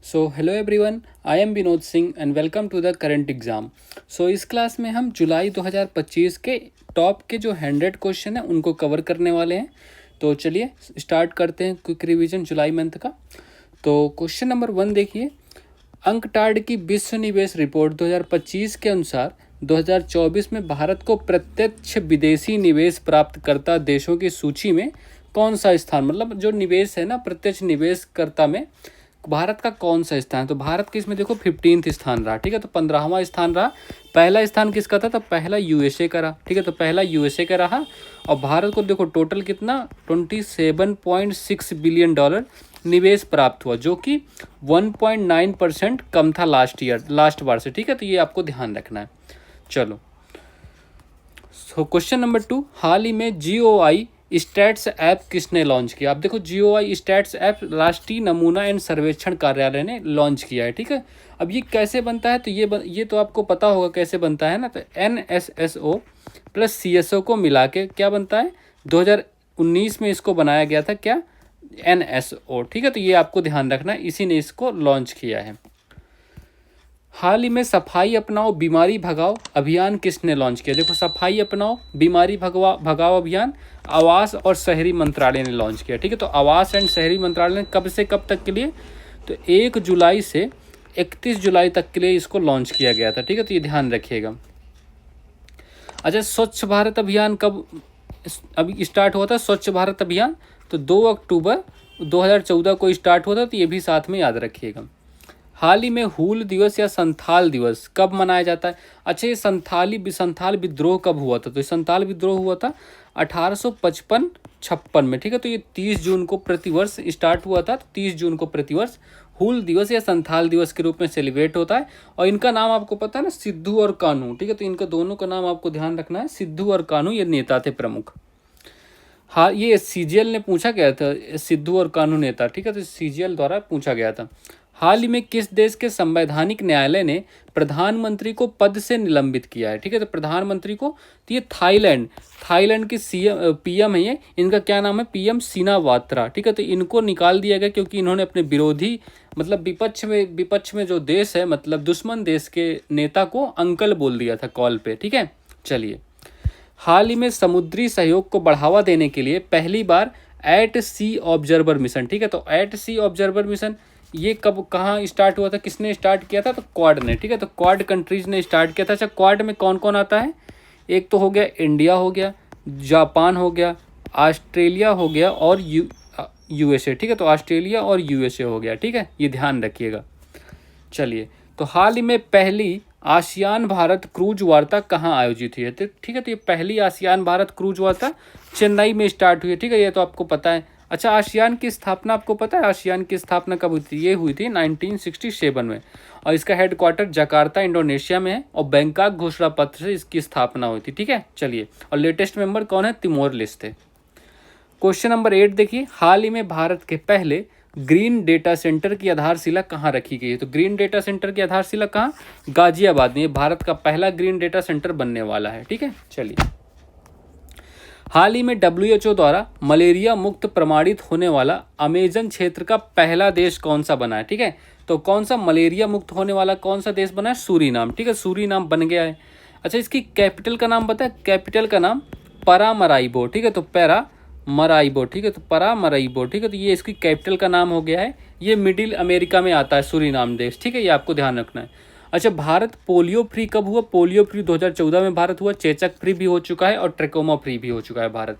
So hello everyone, I am Vinod Singh and welcome to the current exam. सो इस class में हम जुलाई 2025 के टॉप के जो 100 क्वेश्चन हैं उनको कवर करने वाले हैं। तो चलिए स्टार्ट करते हैं क्विक रिवीजन जुलाई मंथ का। तो क्वेश्चन नंबर 1 देखिए, अंकटाड की विश्व निवेश रिपोर्ट 2025 के अनुसार 2024 में भारत को प्रत्यक्ष विदेशी निवेश प्राप्तकर्ता देशों की सूची में कौन सा स्थान, मतलब जो निवेश है ना प्रत्यक्ष निवेशकर्ता में भारत का कौन सा स्थान है। तो भारत के इसमें देखो 15th स्थान रहा, ठीक है। तो 15वां स्थान रहा। पहला स्थान किसका था? तो पहला यूएसए का रहा, ठीक है। तो पहला यूएसए का रहा और भारत को देखो टोटल कितना 27.6 बिलियन डॉलर निवेश प्राप्त हुआ, जो कि 1.9% कम था लास्ट बार से, ठीक है। तो ये आपको ध्यान रखना है। चलो क्वेश्चन नंबर 2, हाल ही में जीओआई स्टैट्स ऐप किसने लॉन्च किया? आप देखो जीओआई स्टैट्स ऐप राष्ट्रीय नमूना एंड सर्वेक्षण कार्यालय ने लॉन्च किया है, ठीक है। अब ये कैसे बनता है? तो ये तो आपको पता होगा कैसे बनता है ना। तो NSSO प्लस CSO को मिला के क्या बनता है? 2019 में इसको बनाया गया था, क्या? NSO, ठीक है। तो ये आपको ध्यान रखना है, इसी ने इसको लॉन्च किया है। हाल ही में सफाई अपनाओ बीमारी भगाओ अभियान किसने लॉन्च किया? देखो सफाई अपनाओ बीमारी भगाओ अभियान आवास और शहरी मंत्रालय ने लॉन्च किया, ठीक है। तो आवास एंड शहरी मंत्रालय ने कब से कब तक के लिए? तो 1 जुलाई से 31 जुलाई तक के लिए इसको लॉन्च किया गया था, ठीक है। तो ये ध्यान रखिएगा। अच्छा, स्वच्छ भारत अभियान कब अभी स्टार्ट हुआ था? स्वच्छ भारत अभियान तो 2 अक्टूबर 2014 को स्टार्ट हुआ था, तो ये भी साथ में याद रखिएगा। हाल ही में हूल दिवस या संथाल दिवस कब मनाया जाता है? अच्छा, ये संथाल विद्रोह कब हुआ था? तो संथाल विद्रोह हुआ था 1855-56 में, ठीक है। तो ये 30 जून को प्रतिवर्ष स्टार्ट हुआ था। तो 30 जून को प्रतिवर्ष हूल दिवस या संथाल दिवस के रूप में सेलिब्रेट होता है। और इनका नाम आपको पता है ना, सिद्धू और कान्हू, ठीक है। तो इनका दोनों का नाम आपको ध्यान रखना है, सिद्धू और कान्हू ये नेता थे प्रमुख। हाँ, ये CGL ने पूछा गया था, सिद्धू और कान्हू नेता, ठीक है। तो CGL द्वारा पूछा गया था। हाल ही में किस देश के संवैधानिक न्यायालय ने प्रधानमंत्री को पद से निलंबित किया है? ठीक है। तो प्रधानमंत्री को, तो ये थाईलैंड की PM है ये, इनका क्या नाम है? PM सिनावात्रा, ठीक है। तो इनको निकाल दिया गया क्योंकि इन्होंने अपने विरोधी, मतलब विपक्ष में जो देश है, मतलब दुश्मन देश के नेता को अंकल बोल दिया था कॉल पे, ठीक है। चलिए, हाल ही में समुद्री सहयोग को बढ़ावा देने के लिए पहली बार एट सी ऑब्जर्वर मिशन, ठीक है। तो एट सी ऑब्जर्वर मिशन ये कब कहाँ स्टार्ट हुआ था? किसने स्टार्ट किया था? तो क्वाड ने, ठीक है। तो क्वाड कंट्रीज ने स्टार्ट किया था। अच्छा, क्वाड में कौन कौन आता है? एक तो हो गया इंडिया, हो गया जापान, हो गया ऑस्ट्रेलिया, हो गया और USA, ठीक है। तो ऑस्ट्रेलिया और USA हो गया, ठीक है। ये ध्यान रखिएगा। चलिए, तो हाल ही में पहली आसियान भारत क्रूज वार्ता कहाँ आयोजित हुई है? तो ठीक है। तो ये पहली आसियान भारत क्रूज वार्ता चेन्नई में स्टार्ट हुई है, ठीक है। ये तो आपको पता है। अच्छा, आसियान की स्थापना आपको पता है? आसियान की स्थापना कब हुई थी? ये हुई थी 1967 में और इसका हेडक्वार्टर जकार्ता इंडोनेशिया में है और बैंकॉक घोषणा पत्र से इसकी स्थापना हुई थी, ठीक है। चलिए, और लेटेस्ट मेंबर कौन है? Timor Leste. क्वेश्चन नंबर 8 देखिए, हाल ही में भारत के पहले ग्रीन डेटा सेंटर की आधारशिला कहाँ रखी गई है? तो ग्रीन डेटा सेंटर की आधारशिला कहाँ? गाजियाबाद में। ये भारत का पहला ग्रीन डेटा सेंटर बनने वाला है, ठीक है। चलिए, हाल ही में WHO द्वारा मलेरिया मुक्त प्रमाणित होने वाला अमेजन क्षेत्र का पहला देश कौन सा बना है? ठीक है। तो कौन सा मलेरिया मुक्त होने वाला कौन सा देश बना है? सूरीनाम, ठीक है। सूरीनाम बन गया है। अच्छा, इसकी कैपिटल का नाम पता है? कैपिटल का नाम पारामराइबो, ठीक है। तो पैरामराइबो, ठीक है। तो पारामराइबो, ठीक है। तो ये इसकी कैपिटल का नाम हो गया है। ये मिडिल अमेरिका में आता है सूरीनाम देश, ठीक है। ये आपको ध्यान रखना है। अच्छा, भारत पोलियो फ्री कब हुआ? पोलियो फ्री 2014 में भारत हुआ। चेचक फ्री भी हो चुका है और ट्रेकोमा फ्री भी हो चुका है भारत।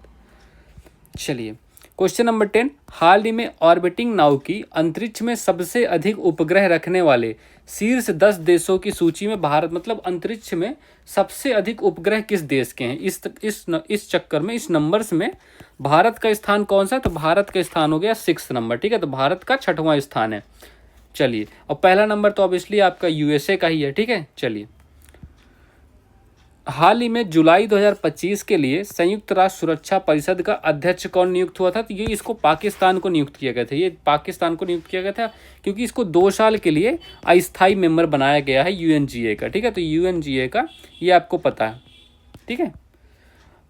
चलिए, क्वेश्चन नंबर 10, हाल ही में ऑर्बिटिंग नाउ की अंतरिक्ष में सबसे अधिक उपग्रह रखने वाले शीर्ष 10 देशों की सूची में भारत, मतलब अंतरिक्ष में सबसे अधिक उपग्रह किस देश के हैं? इस चक्कर में, इस नंबर्स में भारत का स्थान कौन सा? तो भारत का स्थान हो गया 6 नंबर, ठीक है। तो भारत का 6वां स्थान है। चलिए, और पहला नंबर तो ऑब्वियसली आपका USA का ही है, ठीक है। चलिए, हाल ही में जुलाई 2025 के लिए संयुक्त राष्ट्र सुरक्षा परिषद का अध्यक्ष कौन नियुक्त हुआ था? तो ये इसको पाकिस्तान को नियुक्त किया गया था। ये पाकिस्तान को नियुक्त किया गया था क्योंकि इसको 2 साल के लिए अस्थायी मेंबर बनाया गया है UNGA का, ठीक है। तो UNGA का ये आपको पता है, ठीक है।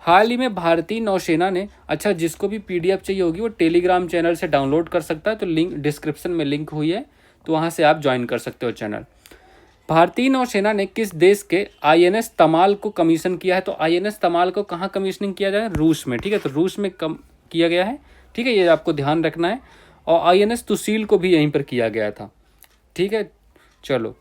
हाल ही में भारतीय नौसेना ने, अच्छा जिसको भी PDF चाहिए होगी वो टेलीग्राम चैनल से डाउनलोड कर सकता है। तो लिंक डिस्क्रिप्शन में लिंक हुई है, तो वहाँ से आप ज्वाइन कर सकते हो चैनल। भारतीय नौसेना ने किस देश के INS तमाल को कमीशन किया है? तो INS तमाल को कहाँ कमीशनिंग किया जाए? रूस में, ठीक है। तो रूस में किया गया है, ठीक है, ये आपको ध्यान रखना है। और INS तुसील को भी यहीं पर किया गया था, ठीक है। चलो,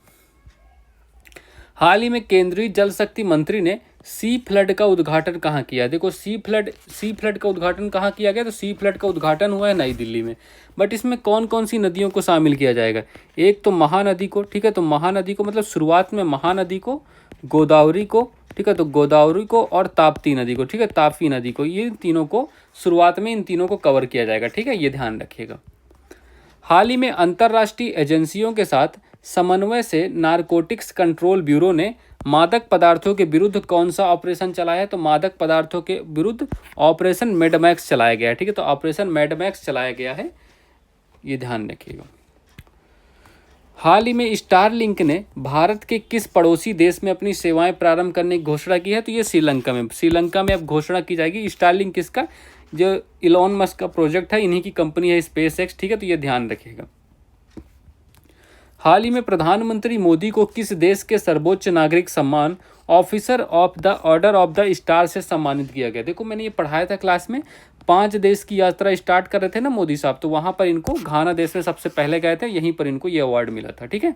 हाल ही में केंद्रीय जल शक्ति मंत्री ने सी फ्लड का उद्घाटन कहाँ किया? देखो, सी फ्लड का उद्घाटन कहाँ किया गया? तो सी फ्लड का उद्घाटन हुआ है नई दिल्ली में। बट इसमें कौन कौन सी नदियों को शामिल किया जाएगा? एक तो महानदी को, ठीक है, तो महानदी को मतलब शुरुआत में महानदी को, गोदावरी को, ठीक है, तो गोदावरी को और ताप्ती नदी को, ठीक है, ताप्ती नदी को, ये तीनों को शुरुआत में इन तीनों को कवर किया जाएगा, ठीक है, ये ध्यान रखिएगा। हाल ही में अंतर्राष्ट्रीय एजेंसियों के साथ समन्वय से नारकोटिक्स कंट्रोल ब्यूरो ने मादक पदार्थों के विरुद्ध कौन सा ऑपरेशन चलाया है? तो मादक पदार्थों के विरुद्ध ऑपरेशन मैडमैक्स चलाया गया है, ठीक है, तो ऑपरेशन मैडमैक्स चलाया गया है, ये ध्यान रखिएगा। हाल ही में स्टारलिंक ने भारत के किस पड़ोसी देश में अपनी सेवाएं प्रारंभ करने की घोषणा की है? तो ये श्रीलंका में अब घोषणा की जाएगी। स्टारलिंक किसका? जो इलॉन मस्क का प्रोजेक्ट है, इन्हीं की कंपनी है SpaceX, ठीक है, तो ये ध्यान रखिएगा। हाल ही में प्रधानमंत्री मोदी को किस देश के सर्वोच्च नागरिक सम्मान officer of the order of the star से सम्मानित किया गया? देखो, मैंने ये पढ़ाया था क्लास में, 5 देश की यात्रा स्टार्ट कर रहे थे ना मोदी साहब, तो वहाँ पर इनको घाना देश में सबसे पहले गए थे, यहीं पर इनको ये अवार्ड मिला था, ठीक है।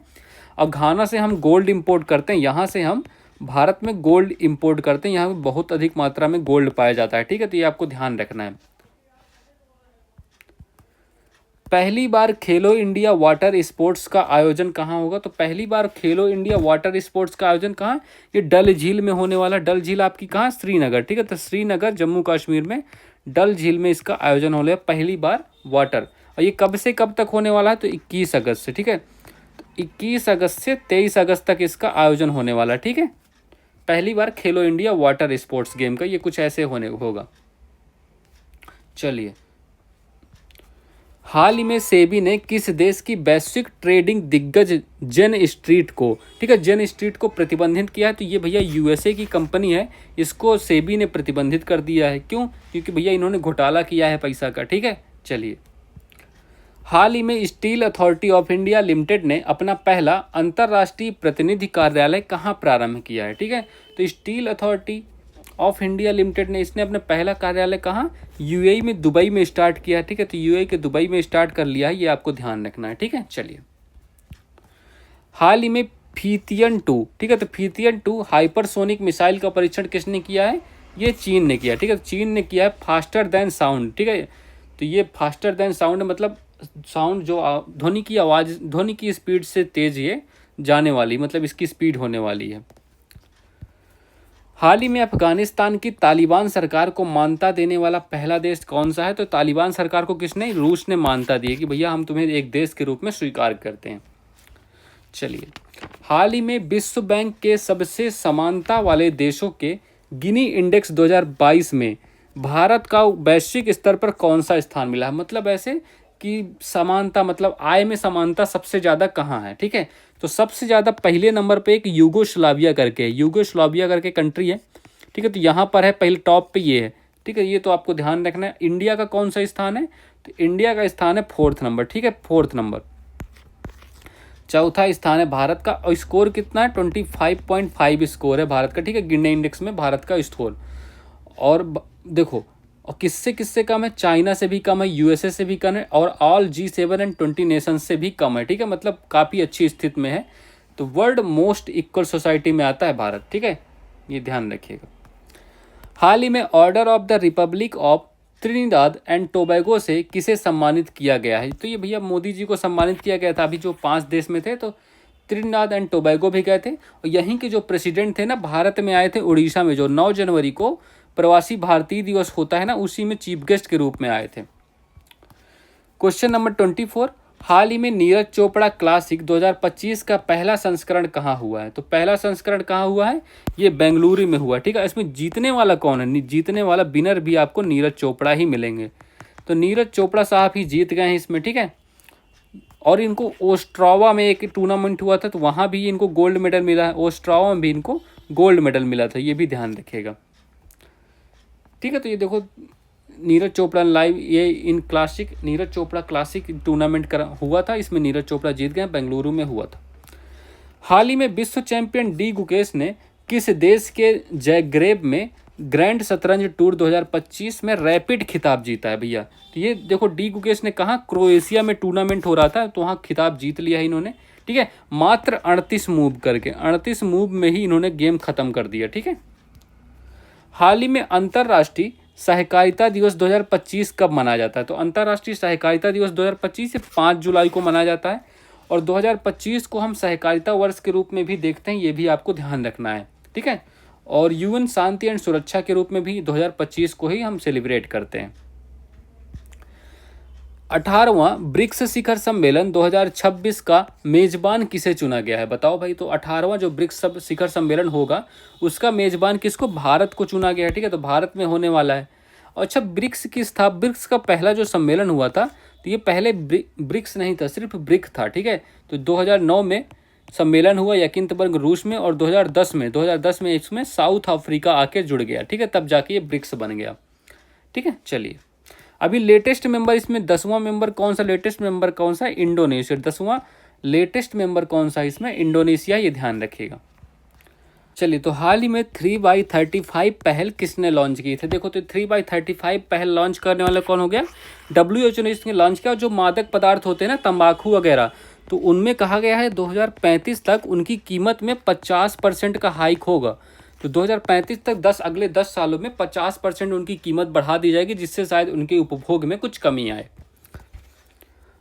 और घाना से हम गोल्ड इम्पोर्ट करते हैं, यहाँ से हम भारत में गोल्ड इम्पोर्ट करते हैं, यहाँ पर बहुत अधिक मात्रा में गोल्ड पाया जाता है, ठीक है, तो ये आपको ध्यान रखना है। पहली बार खेलो इंडिया वाटर स्पोर्ट्स का आयोजन कहाँ होगा? तो पहली बार खेलो इंडिया वाटर स्पोर्ट्स का आयोजन कहाँ? ये डल झील में होने वाला। डल झील आपकी कहाँ? श्रीनगर, ठीक है, तो श्रीनगर जम्मू कश्मीर में डल झील में इसका आयोजन होने वाला पहली बार वाटर। और ये कब से कब तक होने वाला है? तो 21 अगस्त से, ठीक है, तो 21 अगस्त से 23 अगस्त तक इसका आयोजन होने वाला है, ठीक है। पहली बार खेलो इंडिया वाटर स्पोर्ट्स गेम का ये कुछ ऐसे होगा। चलिए, हाल ही में सेबी ने किस देश की वैश्विक ट्रेडिंग दिग्गज जेन स्ट्रीट को, ठीक है, जेन स्ट्रीट को प्रतिबंधित किया है? तो ये भैया USA की कंपनी है, इसको सेबी ने प्रतिबंधित कर दिया है। क्यों? क्योंकि भैया इन्होंने घोटाला किया है पैसा का, ठीक है। चलिए, हाल ही में steel authority of India limited ने अपना पहला अंतर्राष्ट्रीय प्रतिनिधि कार्यालय कहाँ प्रारंभ किया है? ठीक है, तो steel authority of India limited ने इसने अपना पहला कार्यालय कहाँ? UAE में, दुबई में स्टार्ट किया, ठीक है, तो UAE के दुबई में स्टार्ट कर लिया है, ये आपको ध्यान रखना है, ठीक है। चलिए, हाल ही में फीथियन 2, ठीक है, तो फीथियन 2 हाइपरसोनिक मिसाइल का परीक्षण किसने किया है? ये चीन ने किया, ठीक है, चीन ने किया है, फास्टर देन साउंड, ठीक है, तो ये फास्टर देन साउंड मतलब साउंड जो ध्वनि की आवाज़, ध्वनि की स्पीड से तेज ये जाने वाली, मतलब इसकी स्पीड होने वाली है। हाल ही में अफगानिस्तान की तालिबान सरकार को मान्यता देने वाला पहला देश कौन सा है? तो तालिबान सरकार को किसने? रूस ने मान्यता दी कि भैया हम तुम्हें एक देश के रूप में स्वीकार करते हैं। चलिए, हाल ही में विश्व बैंक के सबसे समानता वाले देशों के गिनी इंडेक्स 2022 में भारत का वैश्विक स्तर पर कौन सा स्थान मिला है? मतलब ऐसे कि समानता, मतलब आय में समानता सबसे ज़्यादा कहाँ है, ठीक है, तो सबसे ज़्यादा पहले नंबर पे एक यूगोस्लाविया करके कंट्री है, ठीक है, तो यहाँ पर है, पहले टॉप पे ये है, ठीक है, ये तो आपको ध्यान रखना है। इंडिया का कौन सा स्थान है? तो इंडिया का स्थान है 4th नंबर, ठीक है, 4th नंबर। चौथा स्थान है भारत का, और स्कोर कितना है? 25.5 स्कोर है भारत का, ठीक है, गिने इंडेक्स में भारत का स्कोर। और देखो, और किससे किससे कम है? चाइना से भी कम है, USA से भी कम है, और ऑल G7 एंड 20 नेशंस से भी कम है, ठीक है, मतलब काफ़ी अच्छी स्थिति में है। तो वर्ल्ड मोस्ट इक्वल सोसाइटी में आता है भारत, ठीक है, ये ध्यान रखिएगा। हाल ही में order of the Republic of Trinidad and Tobago से किसे सम्मानित किया गया है? तो ये भैया मोदी जी को सम्मानित किया गया था। अभी जो 5 देश में थे, तो त्रिनिदाद एंड टोबैगो भी गए थे, और यहीं के जो प्रेसिडेंट थे ना, भारत में आए थे, उड़ीसा में, जो 9 जनवरी को प्रवासी भारतीय दिवस होता है ना, उसी में चीफ गेस्ट के रूप में आए थे। क्वेश्चन नंबर 24, हाल ही में नीरज चोपड़ा क्लासिक 2025 का पहला संस्करण कहाँ हुआ है? तो पहला संस्करण कहाँ हुआ है? ये बेंगलुरु में हुआ, ठीक है। इसमें जीतने वाला कौन है? जीतने वाला विनर भी आपको नीरज चोपड़ा ही मिलेंगे, तो नीरज चोपड़ा साहब ही जीत गए हैं इसमें, ठीक है। और इनको ओस्ट्रावा में एक टूर्नामेंट हुआ था, तो वहाँ भी इनको गोल्ड मेडल मिला है, ओस्ट्रावा में भी इनको गोल्ड मेडल मिला था, ये भी ध्यान रखिएगा, ठीक है। तो ये देखो, नीरज चोपड़ा लाइव, ये इन classic Neeraj Chopra classic tournament हुआ था, इसमें नीरज चोपड़ा जीत गए, बेंगलुरु में हुआ था। हाल ही में विश्व चैंपियन डी गुकेश ने किस देश के जैग्रेब में ग्रैंड शतरंज टूर 2025 में रैपिड खिताब जीता है भैया? तो ये देखो, डी गुकेश ने कहा क्रोएशिया में टूर्नामेंट हो रहा था, तो वहाँ खिताब जीत लिया है इन्होंने। ठीक है, मात्र 38 मूव करके, 38 मूव में ही इन्होंने गेम खत्म कर दिया। ठीक है, हाल ही में अंतर्राष्ट्रीय सहकारिता दिवस 2025 कब मनाया जाता है? तो अंतर्राष्ट्रीय सहकारिता दिवस 2025 5 जुलाई को मनाया जाता है, और 2025 को हम सहकारिता वर्ष के रूप में भी देखते हैं, ये भी आपको ध्यान रखना है। ठीक है, और यूएन शांति एंड सुरक्षा के रूप में भी 2025 को ही हम सेलिब्रेट करते हैं। 18वां ब्रिक्स शिखर सम्मेलन 2026 का मेजबान किसे चुना गया है? बताओ भाई। तो 18वां जो ब्रिक्स शिखर सम्मेलन होगा उसका मेजबान किसको? भारत को चुना गया है। ठीक है, तो भारत में होने वाला है। अच्छा, ब्रिक्स ब्रिक्स का पहला जो सम्मेलन हुआ था, तो ये पहले ब्रिक्स नहीं था, सिर्फ ब्रिक था। ठीक है, तो 2009 में सम्मेलन हुआ यकिनतबर्ग रूस में, और 2010 में इसमें साउथ अफ्रीका आके जुड़ गया। ठीक है, तब जाके ये ब्रिक्स बन गया। ठीक है, चलिए अभी लेटेस्ट मेंबर इसमें 10वां मेंबर कौन सा? लेटेस्ट मेंबर कौन सा? इंडोनेशिया। 10वां लेटेस्ट मेंबर कौन सा इसमें? इंडोनेशिया, ये ध्यान रखिएगा। चलिए, तो हाल ही में 3x35 पहल किसने लॉन्च की थी? देखो, तो 3x35 पहल लॉन्च करने वाला कौन हो गया? WHO ने इसने लॉन्च किया। जो मादक पदार्थ होते हैं ना, तंबाकू वगैरह, तो उनमें कहा गया है 2035 तक उनकी कीमत में 50% का हाइक होगा। तो 2035 तक अगले 10 सालों में 50% उनकी कीमत बढ़ा दी जाएगी, जिससे शायद उनके उपभोग में कुछ कमी आए।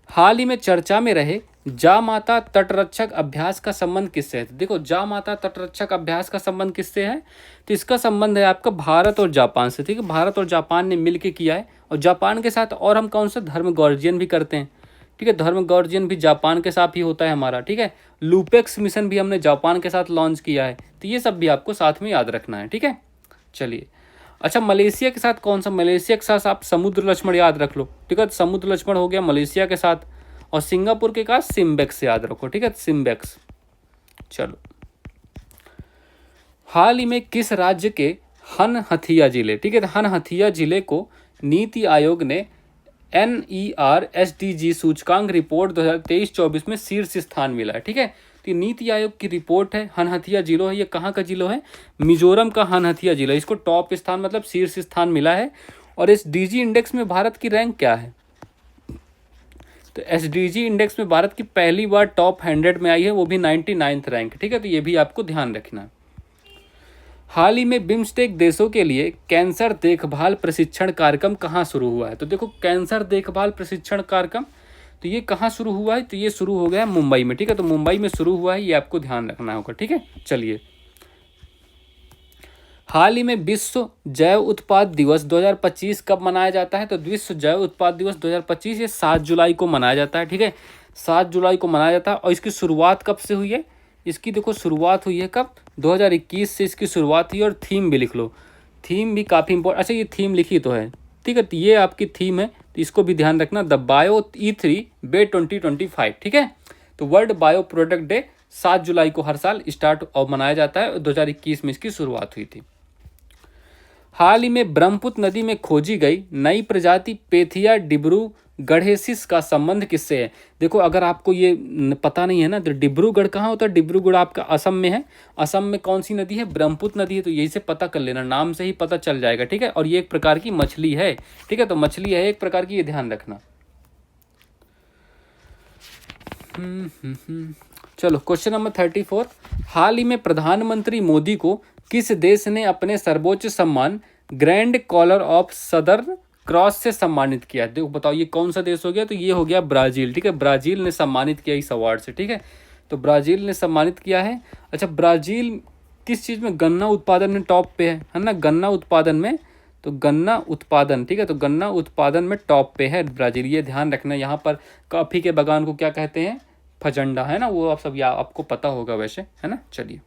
हाल ही में चर्चा में रहे जामाता तटरक्षक अभ्यास का संबंध किससे है? देखो, जामाता तटरक्षक अभ्यास का संबंध किससे है? तो इसका संबंध है आपका भारत और जापान से। ठीक है, भारत और जापान ने मिलकर किया है, और जापान के साथ और हम कौन सा धर्म गार्जियन भी करते हैं। ठीक है, धर्म गार्जियन भी जापान के साथ ही होता है हमारा। ठीक है, लूपेक्स मिशन भी हमने जापान के साथ लॉन्च किया है, तो ये सब भी आपको साथ में याद रखना है। ठीक है, चलिए। अच्छा, मलेशिया के साथ कौन सा? मलेशिया के साथ आप समुद्र लक्ष्मण याद रख लो। ठीक है, समुद्र लक्ष्मण हो गया मलेशिया के साथ, और सिंगापुर के साथ सिम्बेक्स याद रखो। ठीक है, सिम्बेक्स। चलो, हाल ही में किस राज्य के हनहथिया जिले, ठीक है, हनहथिया जिले को नीति आयोग ने NER SDG सूचकांक रिपोर्ट 2023-24 में शीर्ष स्थान मिला है। ठीक है, तो ये नीति आयोग की रिपोर्ट है, हनहथिया जिलो है। ये कहाँ का जिलो है? मिजोरम का हनहथिया जिला। इसको टॉप स्थान मतलब शीर्ष स्थान मिला है। और SDG इंडेक्स में भारत की रैंक क्या है? तो SDG इंडेक्स में भारत की पहली बार टॉप 100 में आई है, वो भी 99th रैंक। ठीक है, तो ये भी आपको ध्यान रखना है। हाल ही में बिम्स्टेक देशों के लिए कैंसर देखभाल प्रशिक्षण कार्यक्रम कहाँ शुरू हुआ है? तो देखो, कैंसर देखभाल प्रशिक्षण कार्यक्रम तो ये कहाँ शुरू हुआ है? तो ये शुरू हो गया है मुंबई में। ठीक है, तो मुंबई में शुरू हुआ है, ये आपको ध्यान रखना होगा। ठीक है, चलिए। हाल ही में विश्व जैव उत्पाद दिवस 2025 कब मनाया जाता है? तो विश्व जैव उत्पाद दिवस 2025 ये 7 जुलाई को मनाया जाता है। ठीक है, 7 जुलाई को मनाया जाता है। और इसकी शुरुआत कब से हुई है? इसकी देखो शुरुआत हुई है कब? 2021 से इसकी शुरुआत हुई। और थीम भी लिख लो, थीम भी काफ़ी इंपॉर्टेंट। अच्छा, ये थीम लिखी तो है। ठीक है, तो ये आपकी थीम है, तो इसको भी ध्यान रखना। द बायो E3 बे 2025। ठीक है, तो वर्ल्ड बायो प्रोडक्ट डे 7 जुलाई को हर साल स्टार्ट और मनाया जाता है। 2021 में इसकी शुरुआत हुई थी। हाल ही में ब्रह्मपुत्र नदी में खोजी गई नई प्रजाति पेथिया डिब्रू गढ़ेसिस का संबंध किससे है? देखो, अगर आपको ये पता नहीं है ना, तो डिब्रूगढ़ कहाँ होता है? डिब्रूगढ़ आपका असम में है। असम में कौन सी नदी है? ब्रह्मपुत्र नदी है। तो यही से पता कर लेना, नाम से ही पता चल जाएगा। ठीक है, और ये एक प्रकार की मछली है। ठीक है, तो मछली है एक प्रकार की, ये ध्यान रखना। चलो, क्वेश्चन नंबर 34। हाल ही में प्रधानमंत्री मोदी को किस देश ने अपने सर्वोच्च सम्मान grand collar of southern cross से सम्मानित किया? देखो, बताओ ये कौन सा देश हो गया? तो ये हो गया ब्राजील। ठीक है, ब्राजील ने सम्मानित किया इस अवार्ड से। ठीक है, तो ब्राजील ने सम्मानित किया है। अच्छा, ब्राजील किस चीज़ में? गन्ना उत्पादन में टॉप पे है ना, गन्ना उत्पादन में। तो गन्ना उत्पादन, ठीक है, तो गन्ना उत्पादन में टॉप पे है ब्राजील, ये ध्यान रखना। यहाँ पर कॉफ़ी के बागान को क्या कहते हैं? फजंडा, है ना, वो आप सब आपको पता होगा वैसे, है ना। चलिए,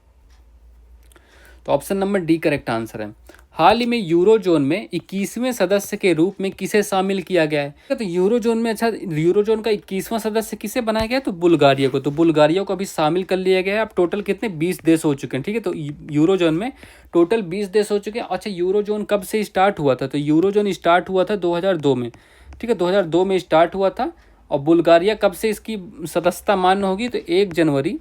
तो option number D correct answer है। हाल ही में यूरोजोन में 21वें सदस्य के रूप में किसे शामिल किया गया है? तो यूरोजोन में, अच्छा, यूरोजोन का 21वां सदस्य किसे बनाया गया है? तो बुल्गारिया को। तो बुल्गारिया को अभी शामिल कर लिया गया है। अब टोटल कितने 20 देश हो चुके हैं, ठीक है। तो यूरोजोन में टोटल 20 देश हो चुके हैं। अच्छा, यूरोजोन कब से स्टार्ट हुआ था? तो यूरोजोन स्टार्ट हुआ था 2002 में, ठीक है, 2002 में स्टार्ट हुआ था। और बुल्गारिया कब से इसकी सदस्यता मान्य होगी? तो 1 जनवरी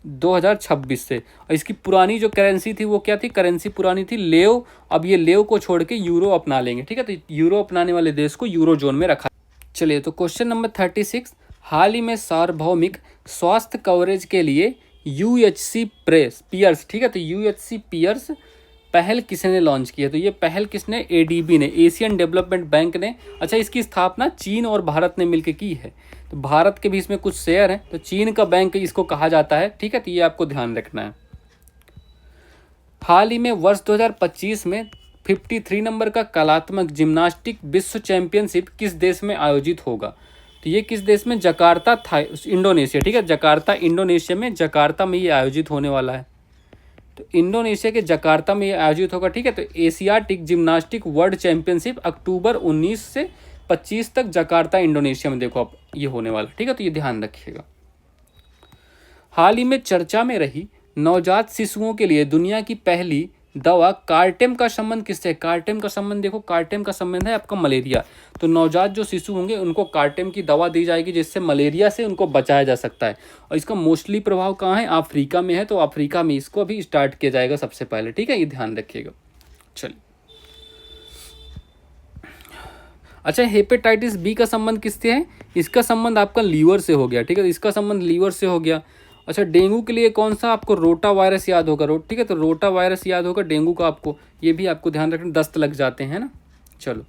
2026 से। और इसकी पुरानी जो करेंसी थी वो क्या थी? करेंसी पुरानी थी लेव। अब ये लेव को छोड़ के यूरो अपना लेंगे, ठीक है। तो यूरो अपनाने वाले देश को यूरो जोन में रखा। चलिए, तो क्वेश्चन नंबर 36, हाल ही में सार्वभौमिक स्वास्थ्य कवरेज के लिए यूएचसी पियर्स, ठीक है। तो यूएचसी पियर्स पहल किसने लॉन्च की है? तो ये पहल किसने? एडीबी ने, एशियन डेवलपमेंट बैंक ने। अच्छा, इसकी स्थापना चीन और भारत ने मिलकर की है। तो भारत के भी इसमें कुछ शेयर हैं, तो चीन का बैंक इसको कहा जाता है, ठीक है। तो ये आपको ध्यान रखना है। हाल ही में वर्ष 2025 में 53 नंबर का कलात्मक जिम्नास्टिक विश्व चैंपियनशिप किस देश में आयोजित होगा? तो ये किस देश में? जकार्ता था, इंडोनेशिया, ठीक है। जकार्ता इंडोनेशिया में, जकार्ता में ये आयोजित होने वाला है। तो इंडोनेशिया के जकार्ता में ये आयोजित होगा, ठीक है। तो एशियाटिक जिम्नास्टिक वर्ल्ड चैंपियनशिप अक्टूबर 19 से 25 तक जकार्ता इंडोनेशिया में, देखो अब ये होने वाला, ठीक है। तो ये ध्यान रखिएगा। हाल ही में चर्चा में रही नवजात शिशुओं के लिए दुनिया की पहली दवा कार्टेम का संबंध किससे? कार्टेम का संबंध, देखो कार्टेम का संबंध है आपका मलेरिया। तो नवजात जो शिशु होंगे उनको कार्टेम की दवा दी जाएगी, जिससे मलेरिया से उनको बचाया जा सकता है। और इसका मोस्टली प्रभाव कहाँ है? अफ्रीका में है। तो अफ्रीका में इसको अभी स्टार्ट किया जाएगा सबसे पहले, ठीक है। ये ध्यान रखिएगा। चलिए, अच्छा, हेपेटाइटिस बी का संबंध किससे है? इसका संबंध आपका लीवर से हो गया, ठीक है। इसका संबंध लीवर से हो गया। अच्छा, डेंगू के लिए कौन सा आपको? रोटा वायरस याद होगा, ठीक है। तो रोटा वायरस याद होगा डेंगू का आपको, ये भी आपको ध्यान रखना, दस्त लग जाते हैं ना। चलो,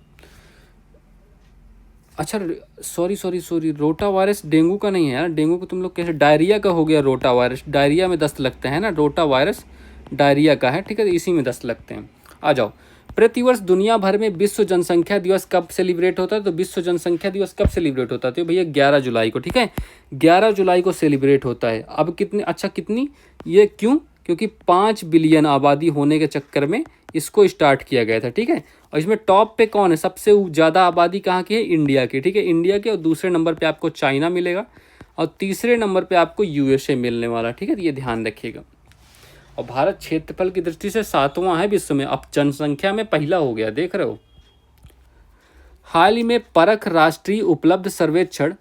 अच्छा, सॉरी, रोटा वायरस डेंगू का नहीं है यार। डेंगू को तुम लोग कैसे, डायरिया का हो गया रोटा वायरस। डायरिया में दस्त लगते हैं ना, रोटा वायरस डायरिया का है, ठीक है। तो इसी में दस्त लगते हैं। आ जाओ, प्रतिवर्ष दुनिया भर में विश्व जनसंख्या दिवस कब सेलिब्रेट होता है? तो विश्व जनसंख्या दिवस कब सेलिब्रेट होता है? तो भैया 11 जुलाई को, ठीक है। 11 जुलाई को सेलिब्रेट होता है। अब कितनी, अच्छा कितनी, ये क्यों? क्योंकि 5 बिलियन आबादी होने के चक्कर में इसको स्टार्ट किया गया था, ठीक है। और इसमें टॉप पे कौन है? सबसे ज़्यादा आबादी कहाँ की है? इंडिया की, ठीक है, इंडिया के। और दूसरे नंबर पे आपको चाइना मिलेगा, और तीसरे नंबर पे आपको यूएसए मिलने वाला, ठीक है। तो ये ध्यान रखिएगा। और भारत क्षेत्रफल की दृष्टि से 7वां है विश्व में, अब जनसंख्या में पहला हो गया, देख रहे हो। हाल ही में परख राष्ट्रीय उपलब्ध सर्वेक्षण,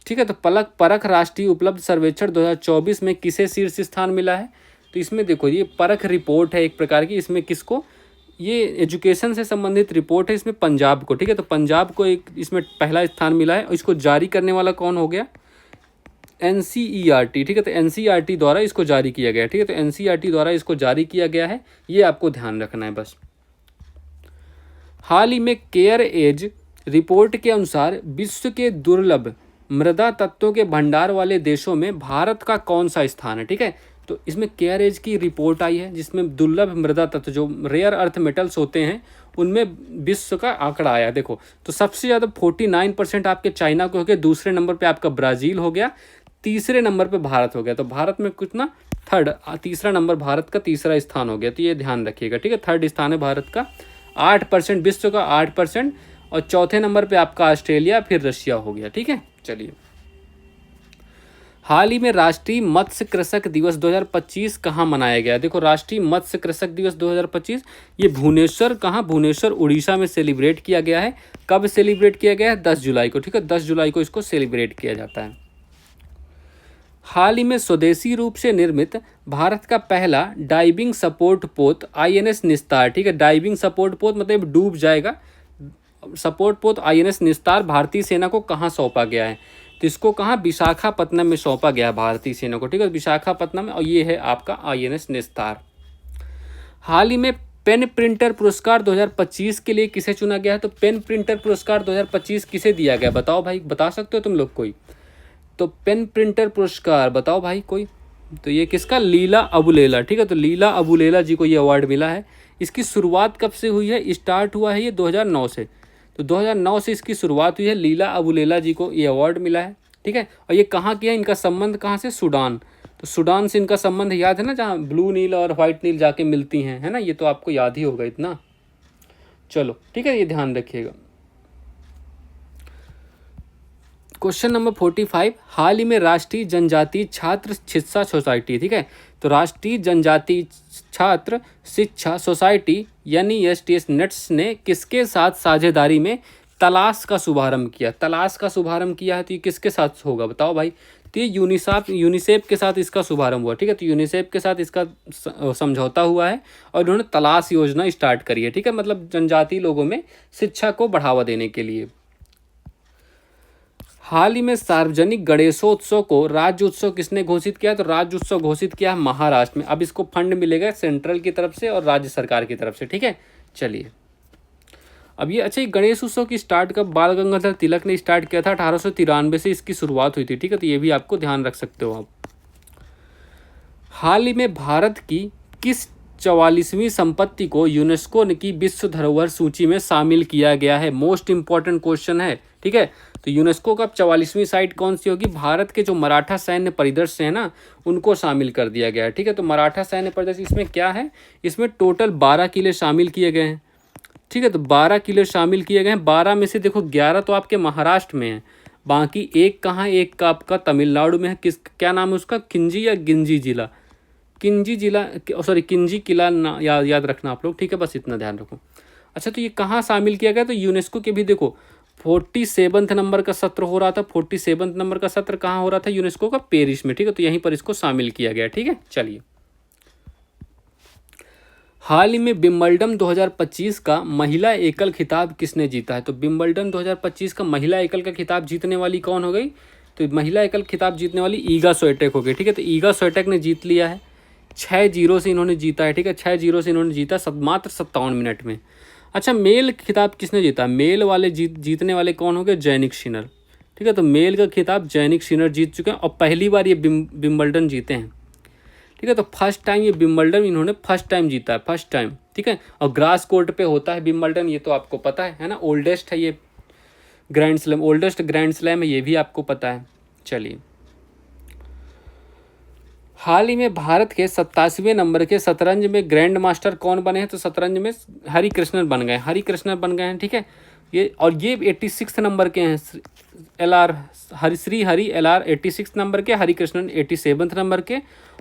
ठीक है। तो परख राष्ट्रीय उपलब्ध सर्वेक्षण 2024 में किसे शीर्ष स्थान मिला है? तो इसमें देखो, ये परख रिपोर्ट है एक प्रकार की। इसमें किसको? ये एजुकेशन से संबंधित रिपोर्ट है, इसमें पंजाब को, ठीक है। तो पंजाब को एक इसमें पहला स्थान मिला है। और इसको जारी करने वाला कौन हो गया? एनसीईआरटी, ठीक है। तो एनसीईआरटी द्वारा इसको जारी किया गया, ठीक है। तो एनसीईआरटी द्वारा इसको जारी किया गया है, ये आपको ध्यान रखना है बस। हाल ही में केयर एज रिपोर्ट के अनुसार विश्व के दुर्लभ मृदा तत्वों के भंडार वाले देशों में भारत का कौन सा स्थान है? ठीक है, तो इसमें केयर एज की रिपोर्ट आई है जिसमें दुर्लभ मृदा तत्व जो रेयर अर्थ मेटल्स होते हैं उनमें विश्व का आंकड़ा आया। देखो, तो सबसे ज़्यादा 49% आपके चाइना को हो गया, दूसरे नंबर पे आपका ब्राज़ील हो गया, तीसरे नंबर पे भारत हो गया। तो भारत में कितना? थर्ड, तीसरा नंबर भारत का तीसरा स्थान हो गया। तो ये ध्यान रखिएगा, ठीक है। थर्ड स्थान है भारत का, 8% विश्व का 8%, और चौथे नंबर पे आपका ऑस्ट्रेलिया, फिर रशिया हो गया, ठीक है। चलिए, हाल ही में राष्ट्रीय मत्स्य कृषक दिवस 2025 कहाँ मनाया गया? देखो, राष्ट्रीय मत्स्य कृषक दिवस 2025 ये भुवनेश्वर, कहाँ? भुवनेश्वर उड़ीसा में सेलिब्रेट किया गया है। कब सेलिब्रेट किया गया है? 10 जुलाई को, ठीक है। 10 जुलाई को इसको सेलिब्रेट किया जाता है। हाल ही में स्वदेशी रूप से निर्मित भारत का पहला डाइविंग सपोर्ट पोत INS निस्तार, ठीक है। डाइविंग सपोर्ट पोत मतलब डूब जाएगा, सपोर्ट पोत INS निस्तार भारतीय सेना को कहाँ सौंपा गया है? तो इसको कहाँ? विशाखापत्तनम में सौंपा गया है भारतीय सेना को, ठीक है, विशाखापत्तनम में। और ये है आपका INS निस्तार। हाल ही में पेन प्रिंटर पुरस्कार 2025 के लिए किसे चुना गया है? तो पेन प्रिंटर पुरस्कार 2025 किसे दिया गया? बताओ भाई, बता सकते हो तुम लोग कोई? तो पेन प्रिंटर पुरस्कार बताओ भाई कोई। तो ये किसका? लीला अबुलेला, ठीक है। तो लीला अबुलेला जी को ये अवार्ड मिला है। इसकी शुरुआत कब से हुई है? स्टार्ट हुआ है ये 2009 से। तो 2009 से इसकी शुरुआत हुई है। लीला अबुलेला जी को ये अवार्ड मिला है, ठीक है। और ये कहाँ किया? इनका संबंध कहाँ से? सूडान। तो सूडान से इनका संबंध याद है ना, जहाँ ब्लू नील और व्हाइट नील जाके मिलती हैं, है ना, ये तो आपको याद ही होगा इतना। चलो ठीक है, ये ध्यान रखिएगा। क्वेश्चन नंबर 45, हाल ही में राष्ट्रीय जनजातीय छात्र शिक्षा सोसाइटी, ठीक है, तो राष्ट्रीय जनजातीय छात्र शिक्षा सोसाइटी यानी एसटीएस नेट्स ने किसके साथ साझेदारी में तलाश का शुभारंभ किया? तलाश का शुभारंभ किया है तो ये किसके साथ होगा बताओ भाई? तो ये यूनिसेफ के साथ इसका शुभारंभ हुआ, ठीक है, तो यूनिसेफ के साथ इसका समझौता हुआ है और इन्होंने तलाश योजना स्टार्ट करी है, ठीक है, मतलब जनजातीय लोगों में शिक्षा को बढ़ावा देने के लिए। हाल ही में सार्वजनिक गणेशोत्सव को राज्य उत्सव किसने घोषित किया? तो राज्य उत्सव घोषित किया महाराष्ट्र में। अब इसको फंड मिलेगा सेंट्रल की तरफ से और राज्य सरकार की तरफ से, ठीक है। चलिए अब ये अच्छा, ये गणेश उत्सव की स्टार्ट कब बाल गंगाधर तिलक ने स्टार्ट किया था? 1893 से इसकी शुरुआत हुई थी, ठीक है, तो ये भी आपको ध्यान रख सकते हो आप। हाल ही में भारत की किस 44वीं संपत्ति को यूनेस्को की विश्व धरोहर सूची में शामिल किया गया है? मोस्ट इंपॉर्टेंट क्वेश्चन है, ठीक है। तो यूनेस्को का 44वीं साइट कौन सी होगी? भारत के जो मराठा सैन्य परिदृश्य है ना, उनको शामिल कर दिया गया है, ठीक है। तो मराठा सैन्य परिदृश्य इसमें क्या है? इसमें टोटल 12 किले शामिल किए गए हैं, ठीक है। तो 12 किले शामिल किए गए हैं। 12 में से देखो 11 तो आपके महाराष्ट्र में है, बाकी एक कहाँ, एक का आपका तमिलनाडु में है। किस, क्या नाम है उसका? किंजी या गिंजी जिला? किंजी जिला, सॉरी किंजी किला याद रखना आप लोग, ठीक है, बस इतना ध्यान रखो। अच्छा, तो ये कहाँ शामिल किया गया? तो यूनेस्को के भी देखो 47 नंबर का सत्र हो रहा था। 47 नंबर का सत्र कहाँ हो रहा था? यूनेस्को का पेरिस में, ठीक है, तो यहीं पर इसको शामिल किया गया, ठीक है। चलिए, हाल ही में विंबलडन 2025 का महिला एकल खिताब किसने जीता है? तो विंबलडन 2025 का महिला एकल का खिताब जीतने वाली कौन हो गई? तो महिला एकल खिताब जीतने वाली ईगा स्विएटेक हो गई, ठीक है। तो ईगा स्विएटेक ने जीत लिया है, 6-0 से इन्होंने जीता है, ठीक है, 6-0 से इन्होंने जीता मात्र 57 मिनट में। अच्छा, मेल खिताब किसने जीता? मेल वाले जीतने वाले कौन हो गए? जैनिक सिनर, ठीक है। तो मेल का खिताब जैनिक सिनर जीत चुके हैं और पहली बार ये विंबलडन जीते हैं, ठीक है। तो फर्स्ट टाइम ये विंबलडन इन्होंने फर्स्ट टाइम जीता है, फर्स्ट टाइम, ठीक है। और ग्रास कोर्ट पे होता है विंबलडन, ये तो आपको पता है ना। ओल्डेस्ट है ये grand slam, oldest grand slam है, ये भी आपको पता है। चलिए, हाल ही में भारत के 87वें नंबर के शतरंज में ग्रैंड मास्टर कौन बने हैं? तो शतरंज में हरिकृष्णन बन गए, हरिकृष्णन बन गए हैं, ठीक है। ये 86 नंबर के हैं, LR Harishri Hari LR 86 number के, हरिकृष्णन 87 नंबर के।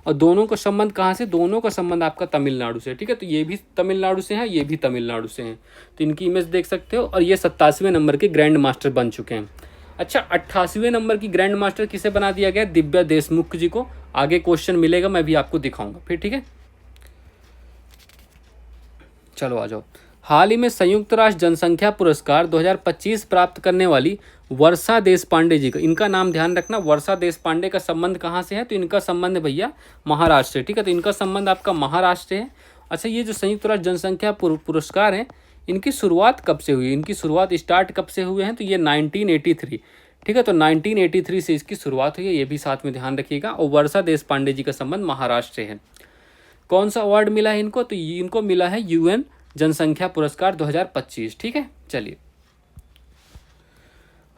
और दोनों का संबंध कहाँ से? दोनों का संबंध आपका तमिलनाडु से, ठीक है। तो ये भी तमिलनाडु से हैं, ये भी तमिलनाडु से हैं, तो इनकी इमेज देख सकते हो। और ये 87वें नंबर के ग्रैंड मास्टर बन चुके हैं। अच्छा, 88वें नंबर की ग्रैंड मास्टर किसे बना दिया गया? दिव्या देशमुख जी को। आगे क्वेश्चन मिलेगा, मैं भी आपको दिखाऊंगा फिर, ठीक है। चलो आ जाओ। हाल ही में संयुक्त राष्ट्र जनसंख्या पुरस्कार 2025 प्राप्त करने वाली वर्षा देशपांडे जी का, इनका नाम ध्यान रखना, वर्षा देशपांडे का संबंध कहाँ से है? तो इनका संबंध भैया महाराष्ट्र से, ठीक है। तो इनका संबंध आपका महाराष्ट्र है। अच्छा, ये जो संयुक्त राष्ट्र जनसंख्या पुरस्कार है, इनकी शुरुआत कब से हुई? इनकी शुरुआत स्टार्ट कब से हुए हैं? तो ये 1983, ठीक है। तो 1983 से इसकी शुरुआत हुई है, ये भी साथ में ध्यान रखिएगा। और वर्षा देशपांडे जी का संबंध महाराष्ट्र से है। कौन सा अवार्ड मिला है इनको? तो इनको मिला है UN जनसंख्या पुरस्कार 2025, ठीक है। चलिए,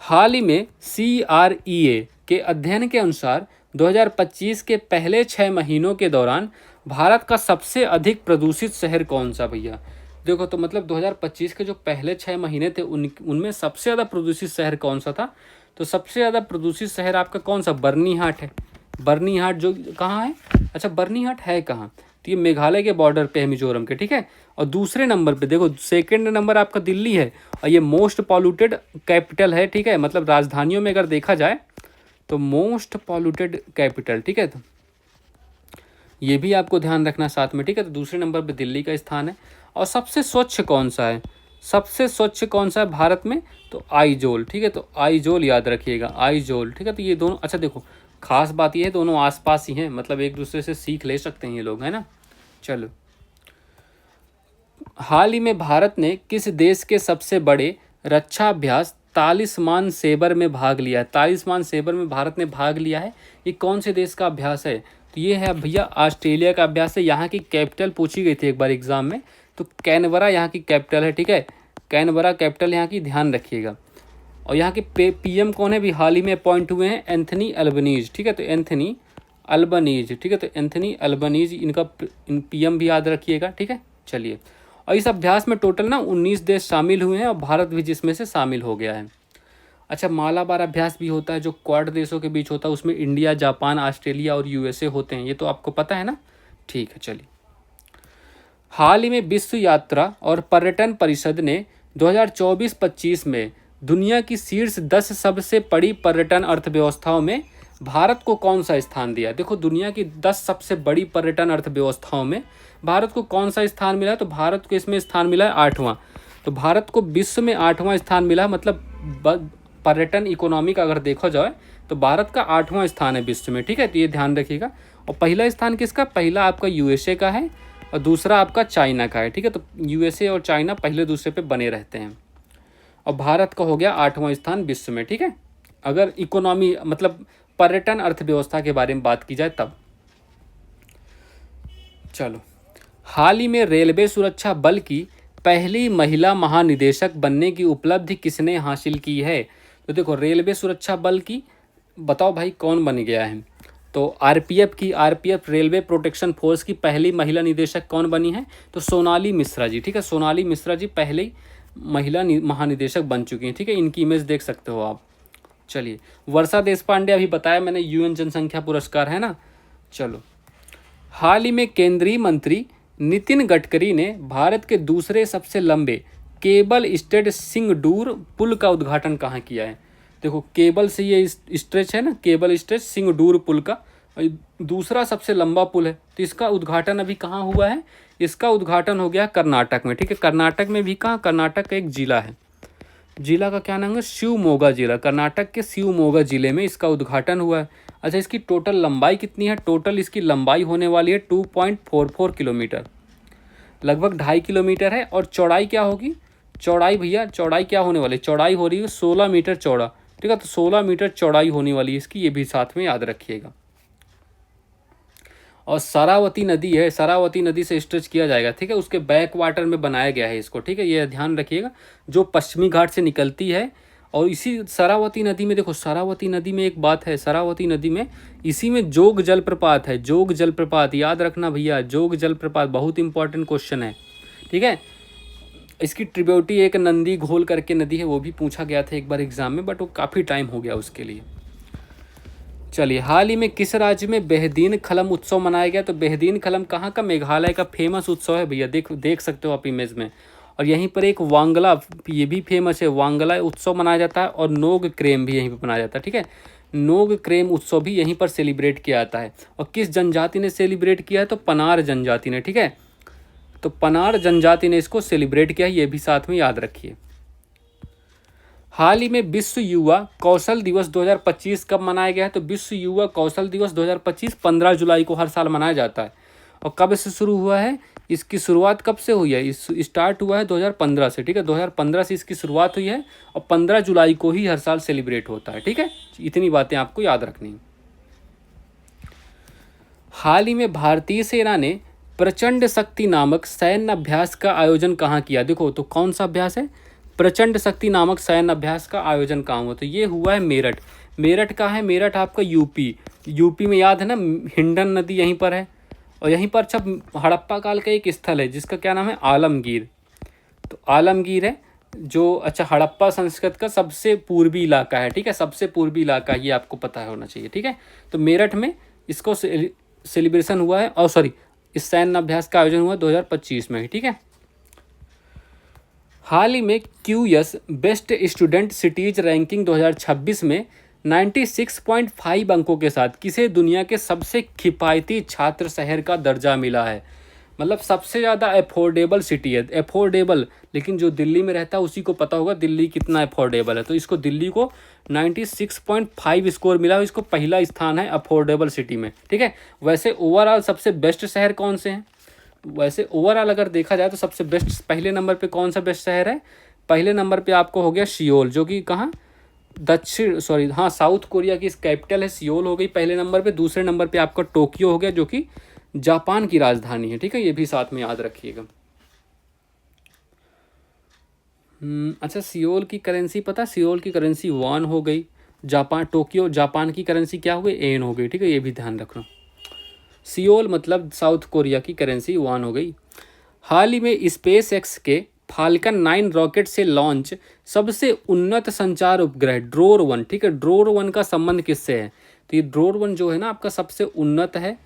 हाल ही में CREA के अध्ययन के अनुसार 2025 के पहले 6 महीनों के दौरान भारत का सबसे अधिक प्रदूषित शहर कौन सा भैया? देखो, तो मतलब 2025 के जो पहले 6 महीने थे उनमें सबसे ज़्यादा प्रदूषित शहर कौन सा था? तो सबसे ज़्यादा प्रदूषित शहर आपका कौन सा? बर्नीहाट है। बर्नीहाट जो कहाँ है? अच्छा, बर्नीहाट है कहाँ? तो ये मेघालय के बॉर्डर पे है, मिजोरम के, ठीक है। और दूसरे नंबर पे देखो, सेकंड नंबर आपका दिल्ली है और ये मोस्ट पॉल्यूटेड कैपिटल है, ठीक है। मतलब राजधानियों में अगर देखा जाए तो मोस्ट पॉल्यूटेड कैपिटल, ठीक है। तो ये भी आपको ध्यान रखना साथ में, ठीक है। तो दूसरे नंबर पे दिल्ली का स्थान है। और सबसे स्वच्छ कौन सा है? सबसे स्वच्छ कौन सा है भारत में? तो आइजोल, ठीक है। तो आइजोल याद रखिएगा, आइजोल, ठीक है। तो ये दोनों, अच्छा देखो, खास बात ये है दोनों आसपास ही हैं, मतलब एक दूसरे से सीख ले सकते हैं ये लोग, है ना। चलो, हाल ही में भारत ने किस देश के सबसे बड़े रक्षा अभ्यास तालिस्मान सेबर में भाग लिया है? तालिस्मान सेबर में भारत ने भाग लिया है, ये कौन से देश का अभ्यास है? तो ये है भैया ऑस्ट्रेलिया का अभ्यास है। यहाँ की कैपिटल पूछी गई थी एक बार एग्जाम में, तो कैनबरा यहाँ की कैपिटल है, ठीक है। कैनबरा कैपिटल यहाँ की, ध्यान रखिएगा। और यहाँ के PM कौन है भी? हाल ही में अपॉइंट हुए हैं एंथनी अल्बनीज, ठीक है। तो एंथनी अल्बनीज, ठीक है। तो एंथनी अल्बनीज इनका पीएम भी याद रखिएगा, ठीक है। चलिए, और इस अभ्यास में टोटल ना 19 देश शामिल हुए हैं और भारत भी जिसमें से शामिल हो गया है। अच्छा, मालाबार अभ्यास भी होता है जो क्वाड देशों के बीच होता है, उसमें इंडिया, जापान, ऑस्ट्रेलिया और यूएसए होते हैं, ये तो आपको पता है ना। ठीक है, चलिए। हाल ही में विश्व यात्रा और पर्यटन परिषद ने 2024-25 में दुनिया की शीर्ष 10 सबसे बड़ी पर्यटन अर्थव्यवस्थाओं में भारत को कौन सा स्थान दिया? देखो, दुनिया की 10 सबसे बड़ी पर्यटन अर्थव्यवस्थाओं में भारत को कौन सा स्थान मिला है? तो भारत को इसमें स्थान मिला है 8वां। तो भारत को विश्व में 8वां स्थान मिला, मतलब पर्यटन इकोनॉमी का अगर देखा जाए तो भारत का 8वां स्थान है विश्व में, ठीक है। तो ये ध्यान रखिएगा। और पहला स्थान किसका? पहला आपका यूएसए का है और दूसरा आपका चाइना का है, ठीक है। तो यूएसए और चाइना पहले दूसरे पे बने रहते हैं और भारत का हो गया 8वां स्थान विश्व में, ठीक है। अगर इकोनॉमी मतलब पर्यटन अर्थव्यवस्था के बारे में बात की जाए तब। चलो, हाल ही में रेलवे सुरक्षा बल की पहली महिला महानिदेशक बनने की उपलब्धि किसने हासिल की है? तो देखो, रेलवे सुरक्षा बल की बताओ भाई कौन बन गया है? तो आरपीएफ रेलवे प्रोटेक्शन फोर्स की पहली महिला निदेशक कौन बनी है? तो सोनाली मिश्रा जी, ठीक है। सोनाली मिश्रा जी पहले महिला महानिदेशक बन चुकी हैं, ठीक है। इनकी इमेज देख सकते हो आप। चलिए, वर्षा देशपांडे अभी बताया मैंने, यूएन जनसंख्या पुरस्कार है ना। चलो, हाल ही में केंद्रीय मंत्री नितिन गडकरी ने भारत के दूसरे सबसे लंबे केबल स्टेड सिंगडूर पुल का उद्घाटन कहाँ किया है? देखो, केबल से ये स्ट्रेच है ना, केबल स्ट्रेच सिंगडूर पुल का दूसरा सबसे लंबा पुल है। तो इसका उद्घाटन अभी कहाँ हुआ है? इसका उद्घाटन हो गया कर्नाटक में, ठीक है। कर्नाटक में भी कहाँ? कर्नाटक का एक जिला है, जिला का क्या नाम है? शिवमोगा जिला। कर्नाटक के शिवमोगा जिले में इसका उद्घाटन हुआ है। अच्छा, इसकी टोटल लंबाई कितनी है? टोटल इसकी लंबाई होने वाली है 2.44 किलोमीटर, लगभग 2.5 किलोमीटर है। और चौड़ाई क्या होगी? चौड़ाई भैया, चौड़ाई क्या होने वाली? चौड़ाई हो रही है 16 मीटर चौड़ा, ठीक है। तो 16 मीटर चौड़ाई होने वाली है इसकी, ये भी साथ में याद रखिएगा। और शरावती नदी है, शरावती नदी से स्ट्रेच किया जाएगा, ठीक है। उसके बैक वाटर में बनाया गया है इसको, ठीक है। ये ध्यान रखिएगा, जो पश्चिमी घाट से निकलती है। और इसी शरावती नदी में देखो, शरावती नदी में एक बात है, शरावती नदी में इसी में जोग जलप्रपात है। जोग जलप्रपात याद रखना भैया, जोग जलप्रपात बहुत इंपॉर्टेंट क्वेश्चन है, ठीक है। इसकी ट्रिब्यूटरी एक नंदी घोल करके नदी है, वो भी पूछा गया था एक बार एग्जाम में, बट वो काफ़ी टाइम हो गया उसके लिए। चलिए, हाल ही में किस राज्य में बेहदीन खलम उत्सव मनाया गया? तो बेहदीन खलम कहाँ का? मेघालय का फेमस उत्सव है भैया, देख सकते हो आप इमेज में। और यहीं पर एक वांगला, ये भी फेमस है, वांगला उत्सव मनाया जाता है। और नोग क्रेम भी यहीं पर मनाया जाता है, ठीक है। नोग क्रेम उत्सव भी यहीं पर सेलिब्रेट किया जाता है। और किस जनजाति ने सेलिब्रेट किया है? तो पनार जनजाति ने, ठीक है। तो पनार जनजाति ने इसको सेलिब्रेट किया है, ये भी साथ में याद रखिए। हाल ही में विश्व युवा कौशल दिवस 2025 कब मनाया गया है? तो विश्व युवा कौशल दिवस 2025 15 जुलाई को हर साल मनाया जाता है। और कब से शुरू हुआ है? इसकी शुरुआत कब से हुई है? इस स्टार्ट हुआ है 2015 से, ठीक है। 2015 से इसकी शुरुआत हुई है और 15 जुलाई को ही हर साल सेलिब्रेट होता है, ठीक है। इतनी बातें आपको याद रखनी। हाल ही में भारतीय सेना ने प्रचंड शक्ति नामक सैन्य अभ्यास का आयोजन कहाँ किया? देखो, तो कौन सा अभ्यास है? प्रचंड शक्ति नामक सैन्य अभ्यास का आयोजन कहाँ हुआ? तो ये हुआ है मेरठ। मेरठ का है, मेरठ आपका यूपी में, याद है ना, हिंडन नदी यहीं पर है। और यहीं पर अच्छा हड़प्पा काल का एक स्थल है जिसका क्या नाम है? आलमगीर। तो आलमगीर है जो, अच्छा, हड़प्पा संस्कृत का सबसे पूर्वी इलाका है, ठीक है। सबसे पूर्वी इलाका, ये आपको पता होना चाहिए, ठीक है। तो मेरठ में इसको सेलिब्रेशन हुआ है, और सॉरी, इस सैन्य अभ्यास का आयोजन हुआ 2025 में ही, ठीक है। हाल ही में QS best student cities ranking 2026 में 96.5 अंकों के साथ किसे दुनिया के सबसे किफ़ायती छात्र शहर का दर्जा मिला है? मतलब सबसे ज़्यादा अफोर्डेबल सिटी है, अफोर्डेबल, लेकिन जो दिल्ली में रहता है उसी को पता होगा दिल्ली कितना अफोर्डेबल है। तो इसको दिल्ली को 96.5 स्कोर मिला, इसको पहला स्थान है अफोर्डेबल सिटी में, ठीक है। वैसे ओवरऑल सबसे बेस्ट शहर कौन से हैं? वैसे ओवरऑल अगर देखा जाए तो सबसे बेस्ट पहले नंबर पे कौन सा बेस्ट शहर है? पहले नंबर पे आपको हो गया सियोल, जो कि कहाँ, साउथ कोरिया की कैपिटल है, सियोल हो गई पहले नंबर पे। दूसरे नंबर पे आपका टोक्यो हो गया, जो कि जापान की राजधानी है, ठीक है। ये भी साथ में याद रखिएगा। अच्छा, सियोल की करेंसी पता? सियोल की करेंसी वॉन हो गई, जापान, टोक्यो जापान की करेंसी क्या हो गई, एन हो गई, ठीक है, ये भी ध्यान रखना। सियोल मतलब साउथ कोरिया की करेंसी युआन हो गई। हाल ही में स्पेस एक्स के फाल्कन 9 रॉकेट से लॉन्च सबसे उन्नत संचार उपग्रह ड्रोर 1, ठीक है, ड्रोर 1 का संबंध किससे है, तो ये ड्रोर 1 जो है ना आपका सबसे उन्नत है,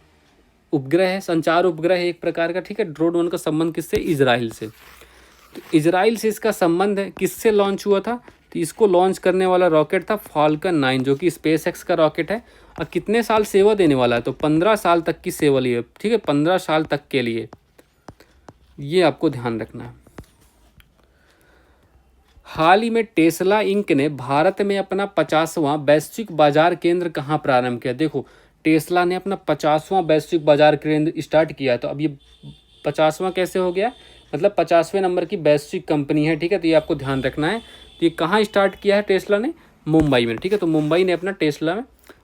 उपग्रह है, संचार उपग्रह है एक प्रकार का, ठीक है। ड्रोन 1 का संबंध किससे, इजराइल से। तो इजराइल से इसका संबंध है, किससे लॉन्च हुआ था, तो इसको लॉन्च करने वाला रॉकेट था फाल्कन 9 जो कि स्पेस एक्स का रॉकेट है। और कितने साल सेवा देने वाला है, तो 15 साल तक की सेवा लिए, ठीक है, 15 साल तक के लिए, ये आपको ध्यान रखना है। हाल ही में टेस्ला इंक ने भारत में अपना 50वां वैश्विक बाजार केंद्र कहाँ प्रारंभ किया। देखो टेस्ला ने अपना 50वां वैश्विक बाजार केंद्र स्टार्ट किया, तो अब ये 50वां कैसे हो गया, मतलब 50वें नंबर की वैश्विक कंपनी है, ठीक है, तो ये आपको ध्यान रखना है। तो ये कहाँ स्टार्ट किया है टेस्ला ने, मुंबई में, ठीक है, तो मुंबई ने अपना टेस्ला में।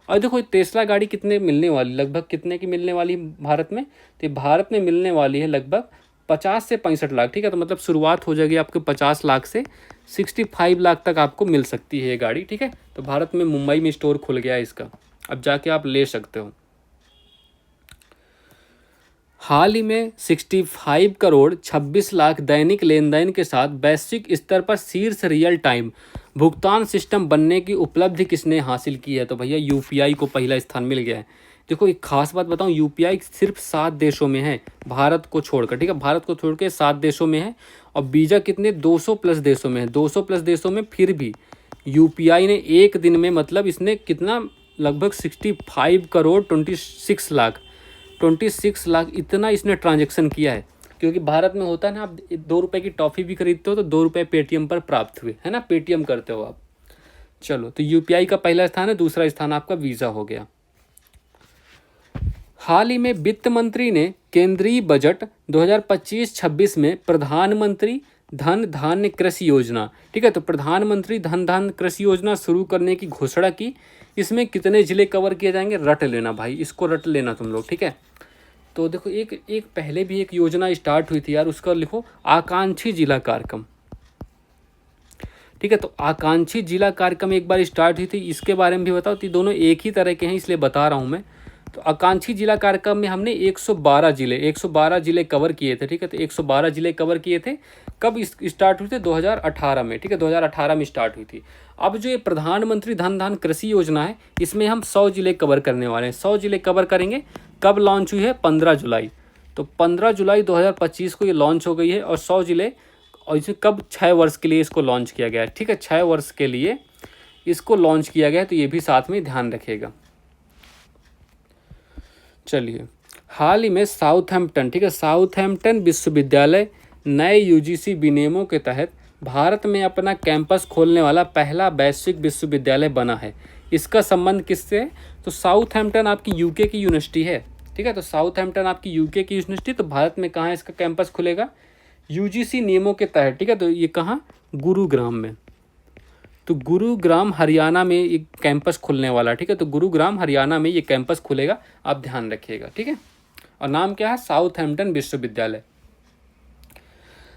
और देखो टेस्ला गाड़ी कितने मिलने वाली, लगभग कितने की मिलने वाली भारत में, तो भारत में मिलने वाली है लगभग 50 से 65 लाख, ठीक है, तो मतलब शुरुआत हो जाएगी आपके 50 लाख से 65 लाख तक आपको मिल सकती है ये गाड़ी, ठीक है। तो भारत में मुंबई में स्टोर खुल गया है इसका, अब जाके आप ले सकते हो। हाल ही में 65 करोड़ 26 लाख दैनिक लेन देन के साथ वैश्विक स्तर पर शीर्ष रियल टाइम भुगतान सिस्टम बनने की उपलब्धि किसने हासिल की है, तो भैया यूपीआई को पहला स्थान मिल गया है। देखो एक खास बात बताऊं, यूपीआई सिर्फ 7 देशों में है, भारत को छोड़कर, ठीक है, भारत को छोड़ के 7 देशों में है। और वीज़ा कितने 200 प्लस देशों में है, 200 प्लस देशों में, फिर भी यूपीआई ने एक दिन में मतलब इसने कितना लगभग 65 करोड़ 26 लाख इतना इसने ट्रांजेक्शन किया है। क्योंकि भारत में होता है ना, आप 2 रुपये की टॉफ़ी भी खरीदते हो तो 2 रुपये पेटीएम पर प्राप्त हुए, है ना, पेटीएम करते हो आप। चलो तो यूपीआई का पहला स्थान है, दूसरा स्थान आपका वीज़ा हो गया। हाल ही में वित्त मंत्री ने केंद्रीय बजट 2025-26 में प्रधानमंत्री धन धान्य कृषि योजना, ठीक है, तो प्रधानमंत्री धन धान्य कृषि योजना शुरू करने की घोषणा की। इसमें कितने जिले कवर किए जाएंगे, रट लेना भाई, इसको रट लेना तुम लोग, ठीक है। तो देखो एक पहले भी एक योजना स्टार्ट हुई थी यार, उसका लिखो आकांक्षी जिला कार्यक्रम, ठीक है, तो आकांक्षी जिला कार्यक्रम एक बार स्टार्ट हुई थी, इसके बारे में भी बताओ। तो दोनों एक ही तरह के हैं इसलिए बता रहा हूँ मैं। तो आकांक्षी जिला कार्यक्रम में हमने 112 जिले कवर किए थे, ठीक है, तो 112 जिले कवर किए थे। कब स्टार्ट हुई थे, 2018 में, ठीक है, 2018 में स्टार्ट हुई थी। अब जो ये प्रधानमंत्री धन धान्य कृषि योजना है, इसमें हम 100 जिले कवर करने वाले हैं, 100 जिले कवर करेंगे। कब लॉन्च हुई है, 15 जुलाई, तो 15 जुलाई 2025 को ये लॉन्च हो गई है। और 100 जिले, और इसे कब, 6 वर्ष के लिए इसको लॉन्च किया गया है, ठीक है, 6 वर्ष के लिए इसको लॉन्च किया गया है, तो ये भी साथ में ध्यान रखिएगा। चलिए, हाल ही में साउथहैम्पटन, ठीक है, साउथहैम्पटन विश्वविद्यालय नए यूजीसी विनियमों के तहत भारत में अपना कैंपस खोलने वाला पहला वैश्विक विश्वविद्यालय बना है। इसका संबंध किससे है, तो साउथहैम्पटन आपकी यूके की यूनिवर्सिटी है, ठीक है, तो साउथहैम्पटन आपकी यूके की यूनिवर्सिटी, तो भारत में कहाँ इसका कैंपस खुलेगा, यूजीसी नियमों के तहत, ठीक है, तो ये कहाँ, गुरुग्राम में, तो गुरुग्राम हरियाणा में एक कैंपस खुलने वाला, ठीक है, तो गुरुग्राम हरियाणा में ये कैंपस खुलेगा, आप ध्यान रखिएगा, ठीक है। और नाम क्या है, साउथहैम्पटन विश्वविद्यालय।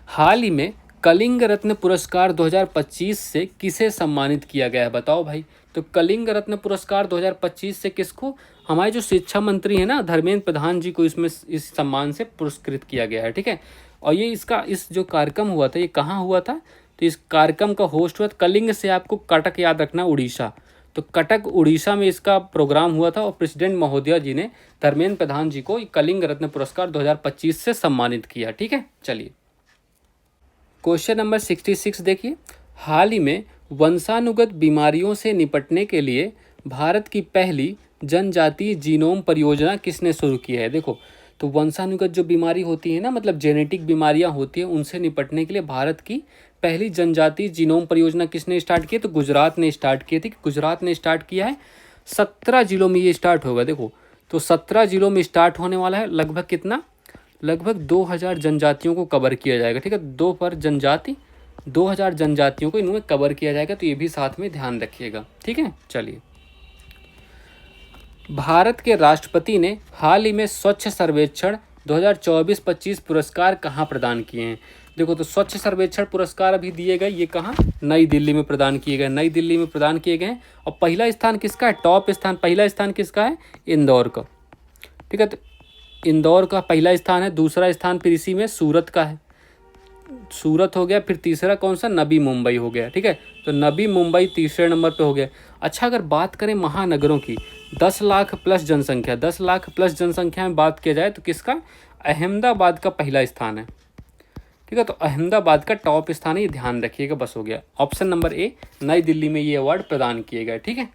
हाल ही में कलिंग रत्न पुरस्कार 2025 से किसे सम्मानित किया गया है, बताओ भाई। तो कलिंग रत्न पुरस्कार 2025 से किसको, हमारे जो शिक्षा मंत्री हैं ना धर्मेंद्र प्रधान जी को इसमें इस सम्मान से पुरस्कृत किया गया है, ठीक है। और ये इसका इस जो कार्यक्रम हुआ था ये कहाँ हुआ था, तो इस कार्यक्रम का होस्ट हुआ कलिंग से, आपको कटक याद रखना, उड़ीसा, तो कटक उड़ीसा में इसका प्रोग्राम हुआ था। और प्रेसिडेंट महोदया जी ने धर्मेंद्र प्रधान जी को कलिंग रत्न पुरस्कार 2025 से सम्मानित किया, ठीक है। चलिए क्वेश्चन नंबर 66 देखिए, हाल ही में वंशानुगत बीमारियों से निपटने के लिए भारत की पहली जनजातीय जीनोम परियोजना किसने शुरू की है। देखो तो वंशानुगत जो बीमारी होती है ना, मतलब जेनेटिक बीमारियां होती हैं, उनसे निपटने के लिए भारत की पहली जनजातीय जीनोम परियोजना किसने स्टार्ट की है, तो गुजरात ने स्टार्ट की थी। गुजरात ने स्टार्ट किया है, 17 जिलों में ये स्टार्ट होगा। देखो तो 17 जिलों में स्टार्ट होने वाला है, लगभग कितना, लगभग 2000 जनजातियों को कवर किया जाएगा, ठीक है, 2000 जनजातियों को इनमें कवर किया जाएगा, तो ये भी साथ में ध्यान रखिएगा, ठीक है। चलिए, भारत के राष्ट्रपति ने हाल ही में स्वच्छ सर्वेक्षण 2024-25 पुरस्कार कहाँ प्रदान किए हैं। देखो तो स्वच्छ सर्वेक्षण पुरस्कार अभी दिए गए, ये कहाँ, नई दिल्ली में प्रदान किए गए, नई दिल्ली में प्रदान किए गए हैं। और पहला स्थान किसका है, टॉप स्थान, पहला स्थान किसका है, इंदौर का। ठीक है, तो इंदौर का पहला स्थान है। दूसरा स्थान फिर इसी में सूरत का है, सूरत हो गया। फिर तीसरा कौन सा, नवी मुंबई हो गया। ठीक है, तो नवी मुंबई तीसरे नंबर पे हो गया। अच्छा, अगर बात करें महानगरों की, 10 लाख प्लस जनसंख्या, 10 लाख प्लस जनसंख्या में बात किया जाए तो किसका, अहमदाबाद का पहला स्थान है। ठीक है, तो अहमदाबाद का टॉप स्थान है, ये ध्यान रखिएगा, बस हो गया। ऑप्शन नंबर ए, नई दिल्ली में ये अवार्ड प्रदान किए गए। ठीक है,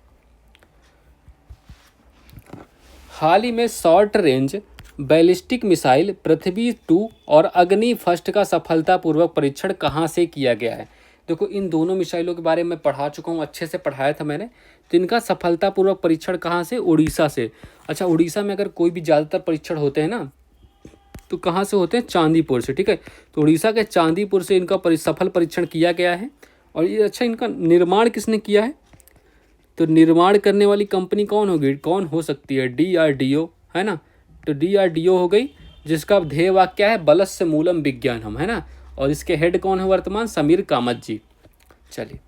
हाल ही में शॉर्ट रेंज बैलिस्टिक मिसाइल पृथ्वी 2 और अग्नि फर्स्ट का सफलतापूर्वक परीक्षण कहाँ से किया गया है। देखो इन दोनों मिसाइलों के बारे में पढ़ा चुका हूँ, अच्छे से पढ़ाया था मैंने। तो इनका सफलतापूर्वक परीक्षण कहाँ से, उड़ीसा से। अच्छा, उड़ीसा में अगर कोई भी ज़्यादातर परीक्षण होते हैं ना, तो कहाँ से होते हैं, चांदीपुर से। ठीक है, तो उड़ीसा के चांदीपुर से इनका सफल परीक्षण किया गया है। और ये अच्छा, इनका निर्माण किसने किया है, तो निर्माण करने वाली कंपनी कौन होगी, कौन हो सकती है, DRDO है ना। तो DRDO हो गई, जिसका ध्येय वाक्य क्या है, बलस्य मूलम विज्ञानम, है ना। और इसके हेड कौन है वर्तमान, समीर कामत जी। चलिए,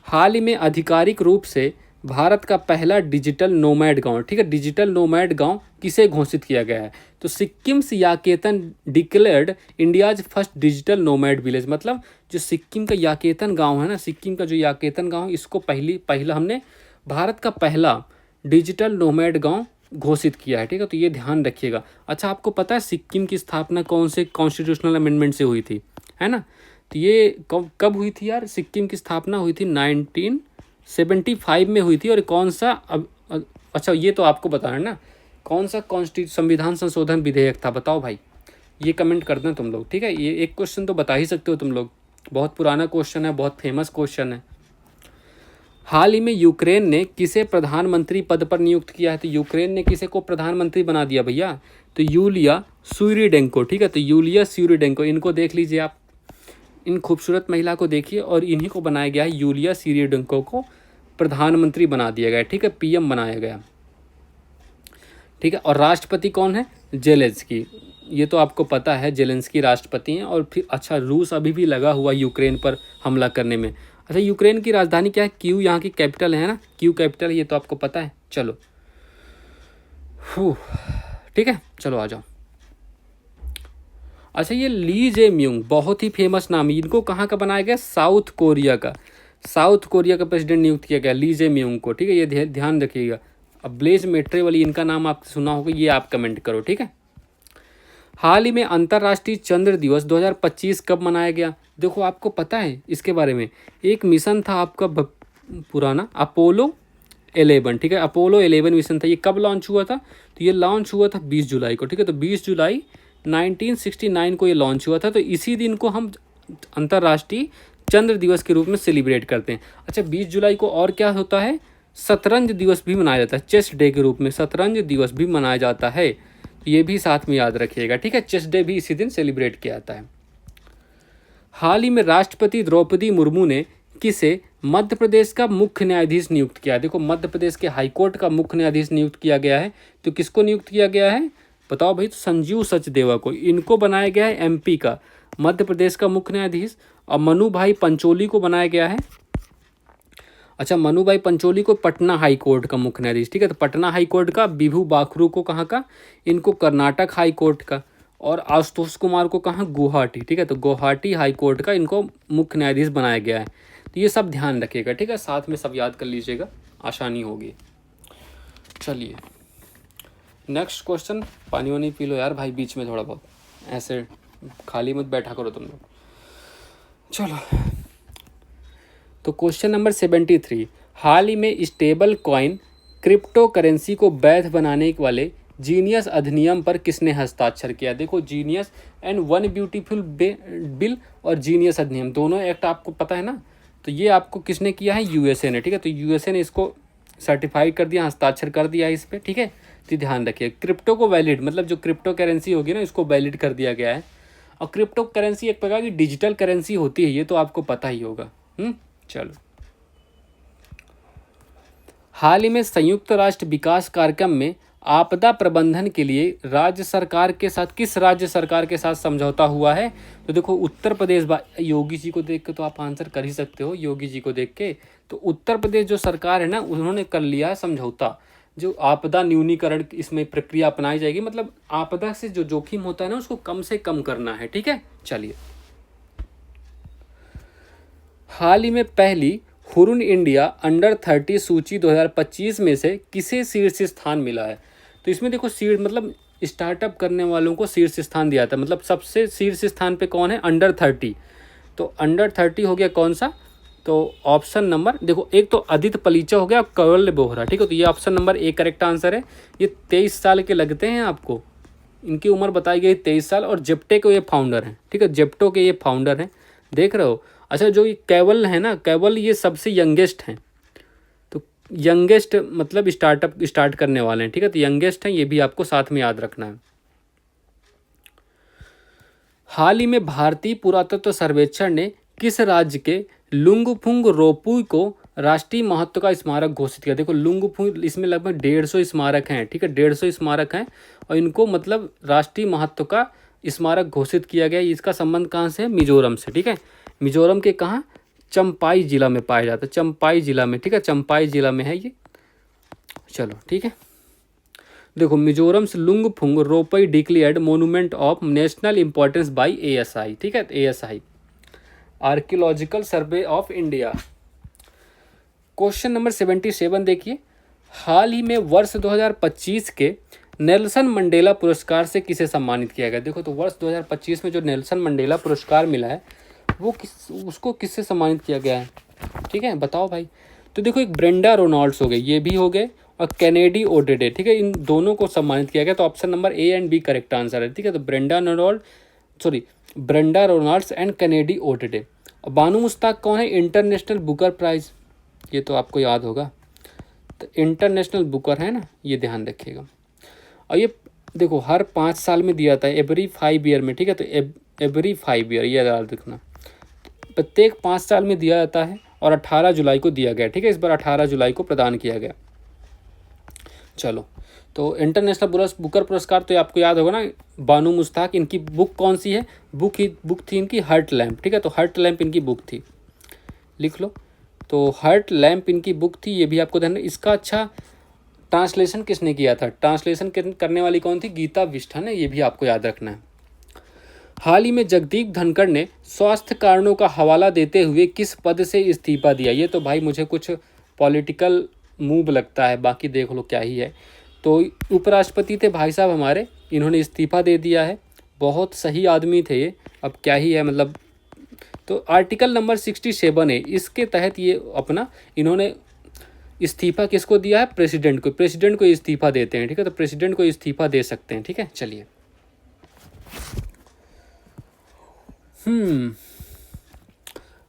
हाल ही में आधिकारिक रूप से भारत का पहला डिजिटल नोमैड गांव, ठीक है, डिजिटल नोमैड गांव किसे घोषित किया गया है, तो Sikkim Yakten declared India's first digital nomad village. मतलब जो सिक्किम का याकेतन गांव है ना, सिक्किम का जो याकेतन गांव, इसको पहला हमने भारत का पहला डिजिटल नोमैड गांव घोषित किया है। ठीक है, तो ये ध्यान रखिएगा। अच्छा, आपको पता है सिक्किम की स्थापना कौन से कॉन्स्टिट्यूशनल अमेंडमेंट से हुई थी, है ना। तो ये कब हुई थी यार, सिक्किम की स्थापना हुई थी 1975 में हुई थी। और कौन सा अच्छा, ये तो आपको बताना है ना, कौन सा संविधान संशोधन विधेयक था, बताओ भाई, ये कमेंट कर दें तुम लोग। ठीक है, ये एक क्वेश्चन तो बता ही सकते हो तुम लोग, बहुत पुराना क्वेश्चन है, बहुत फेमस क्वेश्चन है। हाल ही में यूक्रेन ने किसे प्रधानमंत्री पद पर नियुक्त किया है, तो यूक्रेन ने किसे को प्रधानमंत्री बना दिया भैया, तो यूलिया स्यूरिडेंको। ठीक है, तो यूलिया स्यूरिडेंको, इनको देख लीजिए आप, इन खूबसूरत महिला को देखिए, और इन्हीं को बनाया गया है, यूलिया स्यूरिडेंको को प्रधानमंत्री बना दिया गया। ठीक है, PM बनाया गया। ठीक है, और राष्ट्रपति कौन है, जेलेंस्की, ये तो आपको पता है, जेलेंस्की राष्ट्रपति हैं। और फिर अच्छा, रूस अभी भी लगा हुआ यूक्रेन पर हमला करने में। अच्छा, यूक्रेन की राजधानी क्या है, कीव यहाँ की कैपिटल है ना, कीव कैपिटल, ये तो आपको पता है। चलो, ठीक है, चलो आ जाओ। अच्छा, ये ली जे म्यूंग बहुत ही फेमस नाम, इनको कहाँ का बनाया गया, साउथ कोरिया का, साउथ कोरिया का प्रेसिडेंट नियुक्त किया गया ली जे म्यूंग को। ठीक है, ये ध्यान रखिएगा। अब ब्लेज मेट्रे वाली, इनका नाम आपने सुना होगा, ये आप कमेंट करो। ठीक है, हाल ही में अंतर्राष्ट्रीय चंद्र दिवस 2025 कब मनाया गया, देखो आपको पता है इसके बारे में। एक मिशन था आपका पुराना, अपोलो 11। ठीक है, अपोलो 11 मिशन था, ये कब लॉन्च हुआ था, तो ये लॉन्च हुआ था 20 जुलाई को। ठीक है, तो 20 जुलाई 1969 को ये लॉन्च हुआ था। तो इसी दिन को हम अंतर्राष्ट्रीय चंद्र दिवस के रूप में सेलिब्रेट करते हैं। अच्छा, 20 जुलाई को और क्या होता है, शतरंज दिवस भी मनाया जाता है, चेस डे के रूप में शतरंज दिवस भी मनाया जाता है, तो ये भी साथ में याद रखिएगा। ठीक है, चेस डे भी इसी दिन सेलिब्रेट किया जाता है। हाल ही में राष्ट्रपति द्रौपदी मुर्मू ने किसे मध्य प्रदेश का मुख्य न्यायाधीश नियुक्त किया है, देखो मध्य प्रदेश के हाईकोर्ट का मुख्य न्यायाधीश नियुक्त किया गया है। तो किसको नियुक्त किया गया है, बताओ भाई, तो संजीव सचदेवा को, इनको बनाया गया है MP का मध्य प्रदेश का मुख्य न्यायाधीश। और मनु भाई पंचोली को बनाया गया है, अच्छा, मनु भाई पंचोली को पटना हाई कोर्ट का मुख्य न्यायाधीश। ठीक है, तो पटना हाई कोर्ट का, विभू बाखरू को कहाँ का, इनको कर्नाटक हाई कोर्ट का, और आशुतोष कुमार को कहाँ, गुवाहाटी। ठीक है, तो गुवाहाटी हाई कोर्ट का इनको मुख्य न्यायाधीश बनाया गया है। तो ये सब ध्यान रखिएगा। ठीक है, साथ में सब याद कर लीजिएगा, आसानी होगी। चलिए नेक्स्ट क्वेश्चन, पानी वानी पी लो यार भाई, बीच में थोड़ा बहुत, ऐसे खाली मत बैठा करो तुम लोग। चलो, तो क्वेश्चन नंबर 73, हाल ही में स्टेबल कॉइन क्रिप्टो करेंसी को वैध बनाने वाले जीनियस अधिनियम पर किसने हस्ताक्षर किया, देखो genius and one beautiful bill और जीनियस अधिनियम, दोनों एक्ट आपको पता है ना। तो ये आपको किसने किया है, USA ने। ठीक है, तो USA ने इसको सर्टिफाइड कर दिया, हस्ताक्षर कर दिया है इस पर। ठीक है, तो ध्यान रखिए, क्रिप्टो को वैलिड, मतलब जो क्रिप्टो करेंसी होगी ना, इसको वैलिड कर दिया गया है। और क्रिप्टो करेंसी एक प्रकार की डिजिटल करेंसी होती है, ये तो आपको पता ही होगा। चलो, हाल ही में संयुक्त राष्ट्र विकास कार्यक्रम में आपदा प्रबंधन के लिए राज्य सरकार के साथ किस राज्य सरकार के साथ समझौता हुआ है? तो देखो उत्तर प्रदेश, योगी जी को देख के तो आप आंसर कर ही सकते हो, योगी जी को देख के। तो उत्तर प्रदेश जो सरकार है ना, उन्होंने कर लिया है समझौता। जो आपदा न्यूनीकरण इसमें प्रक्रिया अपनाई जाएगी, मतलब आपदा से जो जोखिम होता है ना उसको कम से कम करना है। ठीक है, चलिए। हाल ही में पहली हुरुन इंडिया अंडर 30 सूची 2025 में से किसे शीर्ष स्थान मिला है? तो इसमें देखो शीर्ष मतलब स्टार्टअप करने वालों को शीर्ष स्थान दिया था, मतलब सबसे शीर्ष स्थान पे कौन है? अंडर 30। तो अंडर 30 हो गया कौन सा? तो ऑप्शन नंबर देखो, एक तो आदित्य पलीचा हो गया और कवल बोहरा। ठीक है, तो ये option number A correct answer है। ये 23 साल के लगते हैं आपको, इनकी उम्र बताई गई 23 साल, और जेप्टे के ये फाउंडर हैं। ठीक है, जेप्टो के ये फाउंडर हैं, देख रहे हो। अच्छा, जो ये कैवल है ना, कैवल ये सबसे यंगेस्ट हैं। तो यंगेस्ट मतलब स्टार्टअप स्टार्ट करने वाले हैं। ठीक है, तो यंगेस्ट हैं, ये भी आपको साथ में याद रखना है। हाल ही में भारतीय पुरातत्व सर्वेक्षण ने किस राज्य के लुंगफुंग रोपुई को राष्ट्रीय महत्व का स्मारक घोषित किया? देखो लुंगफुंग, इसमें लगभग 150 स्मारक हैं। ठीक है, 150 स्मारक हैं, और इनको मतलब राष्ट्रीय महत्व का स्मारक घोषित किया गया। इसका संबंध कहाँ से है? मिजोरम से। ठीक है, मिजोरम के कहाँ? चंपाई जिला में पाया जाता है, चंपाई जिला में। ठीक है, चंपाई जिला में है ये। चलो ठीक है, देखो मिजोरम से Lungphun Ropui declared monument of national importance by ASI। ठीक है, ASI archaeological survey of India. Question number 77 देखिए, हाल ही में वर्ष 2025 के नेल्सन मंडेला पुरस्कार से किसे सम्मानित किया गया? देखो, तो वर्ष 2025 में जो नेल्सन मंडेला पुरस्कार मिला है वो उसको किससे सम्मानित किया गया है? ठीक है, बताओ भाई। तो देखो, एक ब्रेंडा रोनाल्ड्स हो गए, ये भी हो गए, और कैनेडी ओडेडे। ठीक है, इन दोनों को सम्मानित किया गया। तो option number A and B correct answer है। ठीक है, तो Brenda Ronalds and Kennedy Odede. Banu Mushtaq कौन है? इंटरनेशनल बुकर प्राइज, ये तो आपको याद होगा। तो इंटरनेशनल बुकर है ना, ये ध्यान रखिएगा। और ये देखो हर 5 साल में दिया था, एवरी 5 ईयर में। ठीक है, तो एवरी 5 ईयर, ये याद रखना, प्रत्येक 5 साल में दिया जाता है, और 18 जुलाई को दिया गया। ठीक है, इस बार 18 जुलाई को प्रदान किया गया। चलो, तो इंटरनेशनल बुकर पुरस्कार तो आपको याद होगा ना, बानू मुश्ताक। इनकी बुक कौन सी है? बुक थी इनकी हर्ट लैम्प। ठीक है, तो हर्ट लैम्प इनकी बुक थी, लिख लो। तो हर्ट लैम्प इनकी बुक थी, ये भी आपको ध्यान। इसका अच्छा ट्रांसलेशन किसने किया था? ट्रांसलेशन करने वाली कौन थी? गीता बिष्ट है ना, ये भी आपको याद रखना है। हाल ही में जगदीप धनखड़ ने स्वास्थ्य कारणों का हवाला देते हुए किस पद से इस्तीफा दिया? ये तो भाई मुझे कुछ पॉलिटिकल मूव लगता है, बाकी देख लो क्या ही है। तो उपराष्ट्रपति थे भाई साहब हमारे, इन्होंने इस्तीफा दे दिया है। बहुत सही आदमी थे ये, अब क्या ही है मतलब। तो आर्टिकल नंबर 67 है, इसके तहत ये अपना इन्होंने इस्तीफा किसको दिया है? प्रेसिडेंट को। प्रेसिडेंट को इस्तीफा देते हैं। ठीक है, तो प्रेसिडेंट को इस्तीफा दे सकते हैं। ठीक है, चलिए।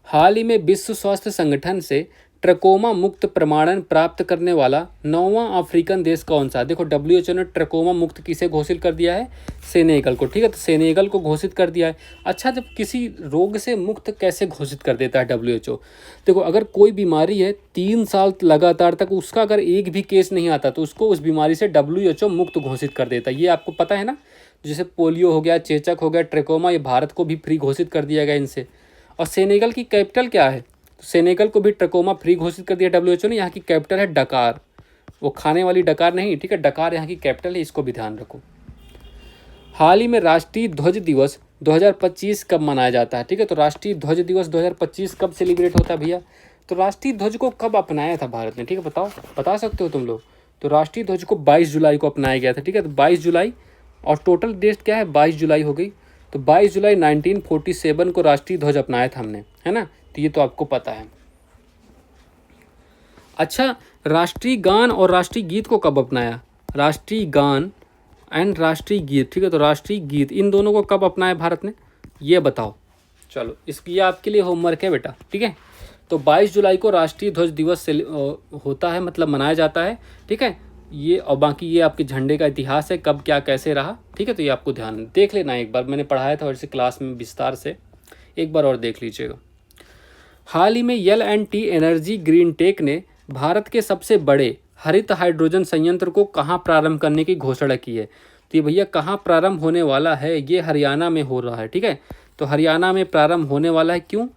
हाल ही में विश्व स्वास्थ्य संगठन से ट्रकोमा मुक्त प्रमाणन प्राप्त करने वाला 9वां अफ्रीकन देश कौन सा? देखो WHO ने ट्रकोमा मुक्त किसे घोषित कर दिया है? सेनेगल को। ठीक है, तो सेनेगल को घोषित कर दिया है। अच्छा, जब किसी रोग से मुक्त कैसे घोषित कर देता है WHO? देखो, अगर कोई बीमारी है 3 साल लगातार तक उसका अगर एक भी केस नहीं आता तो उसको उस बीमारी से WHO मुक्त घोषित कर देता है। ये आपको पता है ना, जैसे पोलियो हो गया, चेचक हो गया, ट्रकोमा, ये भारत को भी फ्री घोषित कर दिया गया इनसे। और सेनेगल की कैपिटल क्या है? तो सेनेगल को भी ट्रकोमा फ्री घोषित कर दिया WHO ने। यहाँ की कैपिटल है डकार, वो खाने वाली डकार नहीं। ठीक है, डकार यहाँ की कैपिटल है, इसको भी ध्यान रखो। हाल ही में राष्ट्रीय ध्वज दिवस 2025 कब मनाया जाता है? ठीक है, तो राष्ट्रीय ध्वज दिवस 2025 कब सेलिब्रेट होता है भैया? तो राष्ट्रीय ध्वज को कब अपनाया था भारत ने? ठीक है, बताओ, बता सकते हो तुम लोग? तो राष्ट्रीय ध्वज को 22 जुलाई को अपनाया गया था। ठीक है, तो 22 जुलाई, और टोटल डेट क्या है? 22 जुलाई हो गई। तो 22 जुलाई 1947 को राष्ट्रीय ध्वज अपनाया था हमने, है ना। तो ये तो आपको पता है। अच्छा, राष्ट्रीय गान और राष्ट्रीय गीत को कब अपनाया? राष्ट्रीय गान एंड राष्ट्रीय गीत। ठीक है, तो राष्ट्रीय गीत इन दोनों को कब अपनाया भारत ने, ये बताओ। चलो, इसकी आपके लिए होमवर्क है बेटा। ठीक है, तो 22 जुलाई को राष्ट्रीय ध्वज दिवस से होता है, मतलब मनाया जाता है। ठीक है, ये और बाकी ये आपके झंडे का इतिहास है, कब क्या कैसे रहा। ठीक है, तो ये आपको ध्यान देख लेना, एक बार मैंने पढ़ाया था वैसे क्लास में विस्तार से, एक बार और देख लीजिएगा। हाल ही में L&T एनर्जी ग्रीन टेक ने भारत के सबसे बड़े हरित हाइड्रोजन संयंत्र को कहाँ प्रारंभ करने की घोषणा की है? तो ये भैया कहाँ प्रारंभ होने वाला है? ये हरियाणा में हो रहा है, ठीक है। तो हरियाणा में प्रारंभ होने वाला है, क्यों?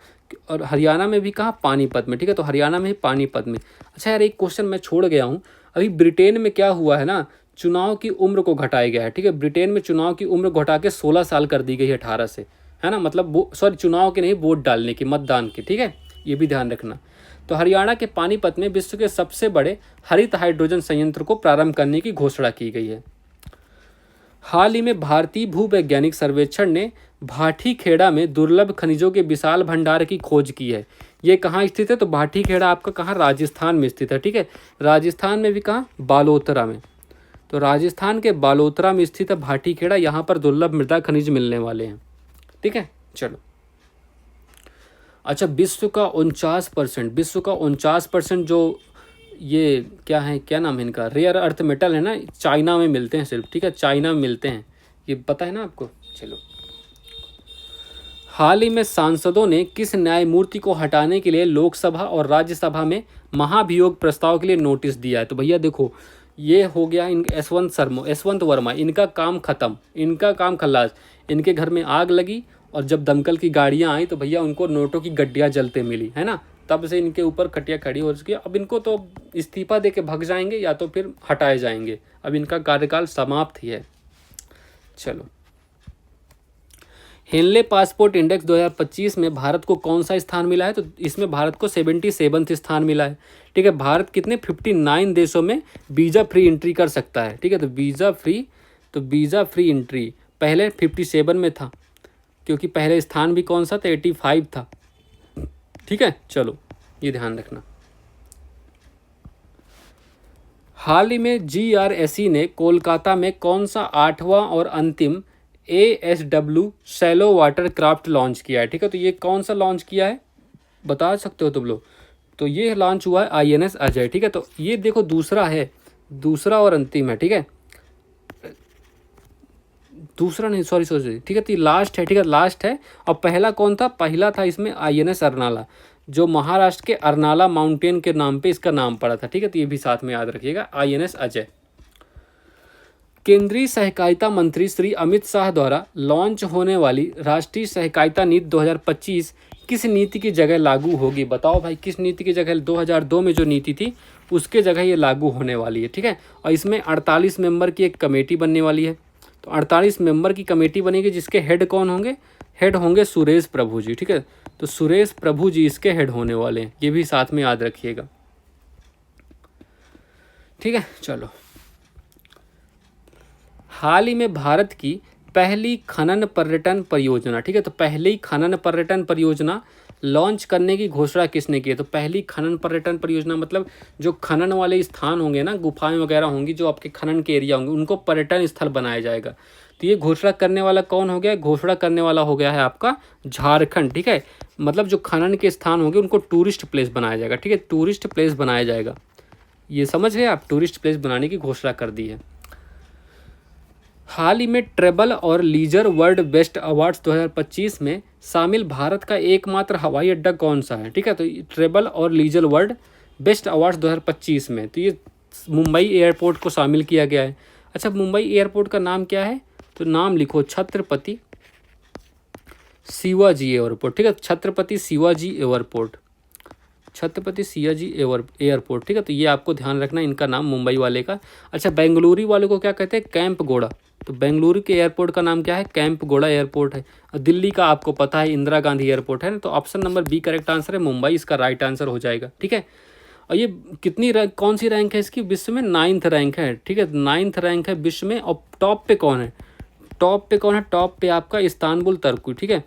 और हरियाणा में भी कहाँ? पानीपत में, ठीक है। तो हरियाणा में पानीपत में। अच्छा यार, एक क्वेश्चन मैं छोड़ गया हूँ। अभी ब्रिटेन में क्या हुआ है ना, चुनाव की उम्र को घटाया गया है, ठीक है। ब्रिटेन में चुनाव की उम्र घटा के 16 साल कर दी गई है, 18 से, है ना। मतलब वो सॉरी, चुनाव की नहीं, वोट डालने की, मतदान की, ठीक है। ये भी ध्यान रखना। तो हरियाणा के पानीपत में विश्व के सबसे बड़े हरित हाइड्रोजन संयंत्र को प्रारंभ करने की घोषणा की गई है। हाल ही में भारतीय भूवैज्ञानिक सर्वेक्षण ने भाटीखेड़ा में दुर्लभ खनिजों के विशाल भंडार की खोज की है। ये कहाँ स्थित है? तो भाटीखेड़ा आपका कहाँ? राजस्थान में स्थित है, ठीक है। राजस्थान में भी कहाँ? बालोतरा में। तो राजस्थान के बालोतरा में स्थित है भाटीखेड़ा। यहाँ पर दुर्लभ मृदा खनिज मिलने वाले हैं, ठीक है। चलो, अच्छा, विश्व का 49% जो ये क्या है, क्या नाम है इनका, रेयर अर्थ मेटल है ना, चाइना में मिलते हैं सिर्फ, ठीक है। चाइना में मिलते हैं, ये पता है ना आपको। चलो, हाल ही में सांसदों ने किस न्यायमूर्ति को हटाने के लिए लोकसभा और राज्यसभा में महाभियोग प्रस्ताव के लिए नोटिस दिया है? तो भैया देखो, ये हो गया इन यशवंत वर्मा, इनका काम खत्म, इनका काम खल्लास। इनके घर में आग लगी और जब दमकल की गाड़ियां आई तो भैया उनको नोटों की गड्डियां जलते मिली, है ना। तब से इनके ऊपर कटिया खड़ी हो चुकी है। अब इनको तो इस्तीफा दे के भग जाएंगे या तो फिर हटाए जाएंगे। अब इनका कार्यकाल समाप्त ही है। चलो, हेनले पासपोर्ट इंडेक्स 2025 में भारत को कौन सा स्थान मिला है? तो इसमें भारत को 77वां स्थान मिला है, ठीक है। भारत कितने 59 देशों में वीज़ा फ्री एंट्री कर सकता है, ठीक है। तो वीज़ा फ्री एंट्री पहले 57 में था, क्योंकि पहले स्थान भी कौन सा था? 85 था, ठीक है। चलो, ये ध्यान रखना। हाल ही में GRSE ने कोलकाता में कौन सा 8वां और अंतिम ASW shallow water craft launch किया है, ठीक है। तो ये कौन सा लॉन्च किया है, बता सकते हो तुम लोग? तो ये लॉन्च हुआ है INS अजय, ठीक है। तो ये देखो, दूसरा है, दूसरा और अंतिम है, ठीक है। दूसरा नहीं, सॉरी, ठीक है। तो ये लास्ट है, ठीक है, लास्ट है। और पहला कौन था? पहला था इसमें INS अरनाला, जो महाराष्ट्र के अरनाला माउंटेन के नाम पे इसका नाम पड़ा था, ठीक है। तो ये भी साथ में याद रखिएगा, INS अजय। केंद्रीय सहकारिता मंत्री श्री अमित शाह द्वारा लॉन्च होने वाली राष्ट्रीय सहकारिता नीति 2025 किस नीति की जगह लागू होगी? बताओ भाई, किस नीति की जगह? 2002 में जो नीति थी उसके जगह ये लागू होने वाली है, ठीक है। और इसमें 48 मेंबर की एक कमेटी बनने वाली है। तो 48 मेंबर की कमेटी बनेगी, जिसके हेड कौन होंगे? हेड होंगे सुरेश प्रभु जी, ठीक है। तो सुरेश प्रभु जी इसके हेड होने वाले हैं, ये भी साथ में याद रखिएगा, ठीक है। चलो, हाल ही में भारत की पहली खनन पर्यटन परियोजना, ठीक है। तो पहली खनन पर्यटन परियोजना लॉन्च करने की घोषणा किसने की है? तो पहली खनन पर्यटन परियोजना मतलब जो खनन वाले स्थान होंगे ना, गुफाएं वगैरह होंगी जो आपके खनन के एरिया होंगे, उनको पर्यटन स्थल बनाया जाएगा। तो ये घोषणा करने वाला कौन हो गया? घोषणा करने वाला हो गया है आपका झारखंड, ठीक है। मतलब जो खनन के स्थान होंगे उनको टूरिस्ट प्लेस बनाया जाएगा, ठीक है। टूरिस्ट प्लेस बनाया जाएगा, ये समझ गए आप? टूरिस्ट प्लेस बनाने की घोषणा कर दी है। हाल ही में ट्रेवल और लीजर वर्ल्ड बेस्ट अवार्ड्स 2025 में शामिल भारत का एकमात्र हवाई अड्डा कौन सा है, ठीक है। तो ट्रेवल और लीजर वर्ल्ड बेस्ट अवार्ड्स 2025 में तो ये मुंबई एयरपोर्ट को शामिल किया गया है। अच्छा, मुंबई एयरपोर्ट का नाम क्या है? तो नाम लिखो छत्रपति शिवाजी एयरपोर्ट, ठीक है। छत्रपति शिवाजी एयरपोर्ट, छत्रपति शिवाजी एयरपोर्ट, ठीक है। तो ये आपको ध्यान रखना, इनका नाम मुंबई वाले का। अच्छा, बेंगलुरु वाले को क्या कहते हैं? कैंप गोड़ा। तो बेंगलुरु के एयरपोर्ट का नाम क्या है? कैंप गोड़ा एयरपोर्ट है। और दिल्ली का आपको पता है इंदिरा गांधी एयरपोर्ट है ना। तो option number B correct answer है, मुंबई इसका राइट आंसर हो जाएगा, ठीक है। और ये कितनी रैंक, कौन सी रैंक है इसकी? विश्व में 9th रैंक है, ठीक है। 9th रैंक है विश्व में। और टॉप पे कौन है? टॉप पे कौन है? टॉप पे आपका इस्तांबुल तुर्की, ठीक है।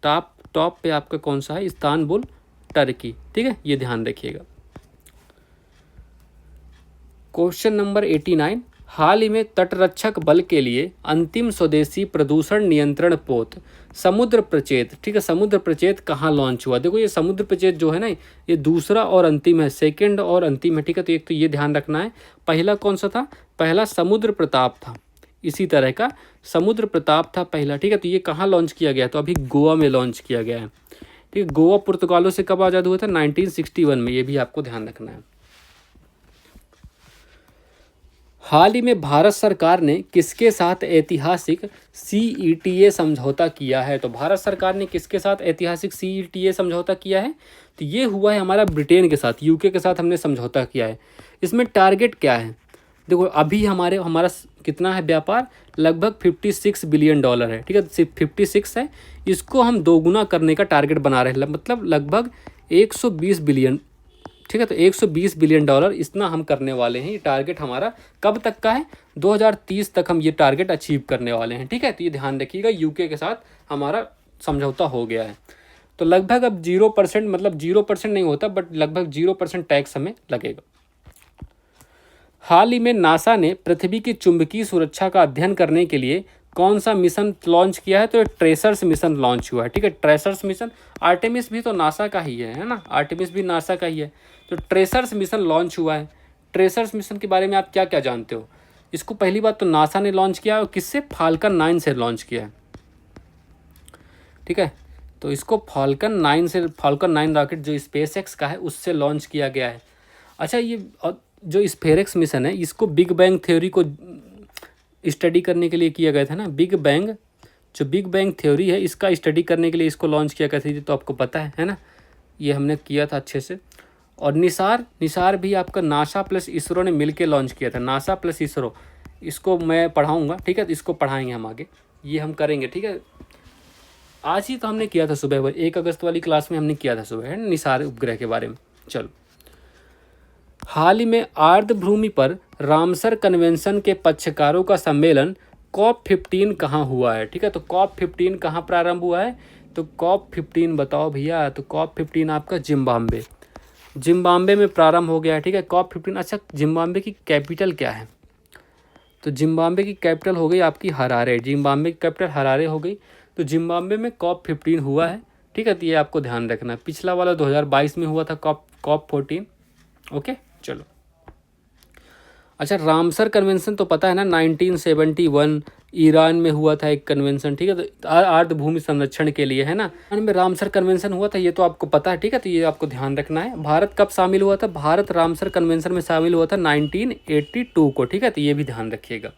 टॉप पे आपका कौन सा है? इस्तांबुल टर्की, ठीक है। ये ध्यान रखिएगा। क्वेश्चन नंबर 89, हाल ही में तटरक्षक बल के लिए अंतिम स्वदेशी प्रदूषण नियंत्रण पोत समुद्र प्रचेत, ठीक है, समुद्र प्रचेत कहाँ लॉन्च हुआ? देखो, ये समुद्र प्रचेत जो है ना, ये दूसरा और अंतिम है, सेकंड और अंतिम है, ठीक है। तो एक तो ये ध्यान रखना है। पहला कौन सा था? पहला समुद्र प्रताप था, इसी तरह का समुद्र प्रताप था पहला, ठीक है। तो ये कहाँ लॉन्च किया गया? तो अभी गोवा में लॉन्च किया गया है, ठीक है। गोवा पुर्तगालों से कब आज़ाद हुआ था? 1961 में, ये भी आपको ध्यान रखना है। हाल ही में भारत सरकार ने किसके साथ ऐतिहासिक CETA समझौता किया है? तो भारत सरकार ने किसके साथ ऐतिहासिक CETA समझौता किया है? तो ये हुआ है हमारा ब्रिटेन के साथ, यूके के साथ हमने समझौता किया है। इसमें टारगेट क्या है? देखो अभी हमारा कितना है व्यापार, लगभग $56 बिलियन है, ठीक है, सिर्फ 56 है। इसको हम दोगुना करने का टारगेट बना रहे हैं, मतलब लगभग 120 बिलियन, ठीक है। तो $120 बिलियन इतना हम करने वाले हैं। ये टारगेट हमारा कब तक का है? 2030 तक हम ये टारगेट अचीव करने वाले हैं, ठीक है। तो ये ध्यान रखिएगा, यूके के साथ हमारा समझौता हो गया है। तो लगभग अब 0%, मतलब 0% नहीं होता, बट लगभग 0% टैक्स हमें लगेगा। हाल ही में नासा ने पृथ्वी की चुंबकीय सुरक्षा का अध्ययन करने के लिए कौन सा मिशन लॉन्च किया है? तो ट्रेसर्स मिशन लॉन्च हुआ है, ठीक है। ट्रेसर्स मिशन, आर्टेमिस भी तो नासा का ही है ना, आर्टेमिस भी नासा का ही है। तो ट्रेसर्स मिशन लॉन्च हुआ है। ट्रेसर्स मिशन के बारे में आप क्या क्या जानते हो? इसको पहली बात तो नासा ने लॉन्च किया और किससे? फाल्कन 9 से लॉन्च किया है, ठीक है। तो इसको फाल्कन 9 से, फाल्कन 9 रॉकेट जो स्पेसएक्स का है उससे लॉन्च किया गया है। अच्छा, ये जो स्फेरेक्स मिशन है इसको बिग बैंग थ्योरी को स्टडी करने के लिए किया गया था ना। बिग बैंग, जो बिग बैंग थ्योरी है इसका स्टडी करने के लिए इसको लॉन्च किया गया था, तो आपको पता है ना, ये हमने किया था अच्छे से। और निसार भी आपका नासा प्लस इसरो ने मिलके लॉन्च किया था, नासा प्लस इसरो। इसको मैं पढ़ाऊँगा, ठीक है, तो इसको पढ़ाएंगे हम आगे, ये हम करेंगे, ठीक है। आज ही तो हमने किया था सुबह, 1 अगस्त वाली क्लास में हमने किया था सुबह, है ना, निसार उपग्रह के बारे में। चलो, हाल ही में आर्द्रभूमि पर रामसर कन्वेंशन के पक्षकारों का सम्मेलन COP15 कहाँ हुआ है? ठीक है, तो COP15 कहाँ प्रारंभ हुआ है? तो COP15 बताओ भैया, तो COP15 आपका जिम्बाब्वे में प्रारंभ हो गया है, ठीक है, COP15। अच्छा, जिम्बाब्वे की कैपिटल क्या है? तो जिम्बाब्वे की कैपिटल हो गई आपकी हरारे, जिम्बाब्वे की कैपिटल हरारे हो गई। तो जिम्बाब्वे में COP15 हुआ है, ठीक है। तो ये आपको ध्यान रखना है। पिछला वाला 2022 में हुआ था COP14, ओके। चलो, अच्छा, रामसर कन्वेंशन तो पता है ना, 1971 ईरान में हुआ था एक कन्वेंशन, ठीक है, तो आर्द्रभूमि संरक्षण के लिए, है ना, में रामसर कन्वेंशन हुआ था, ये तो आपको पता है, ठीक है। तो ये आपको ध्यान रखना है। भारत कब शामिल हुआ था? भारत रामसर कन्वेंशन में शामिल हुआ था 1982 को, ठीक है, तो ये भी ध्यान रखिएगा।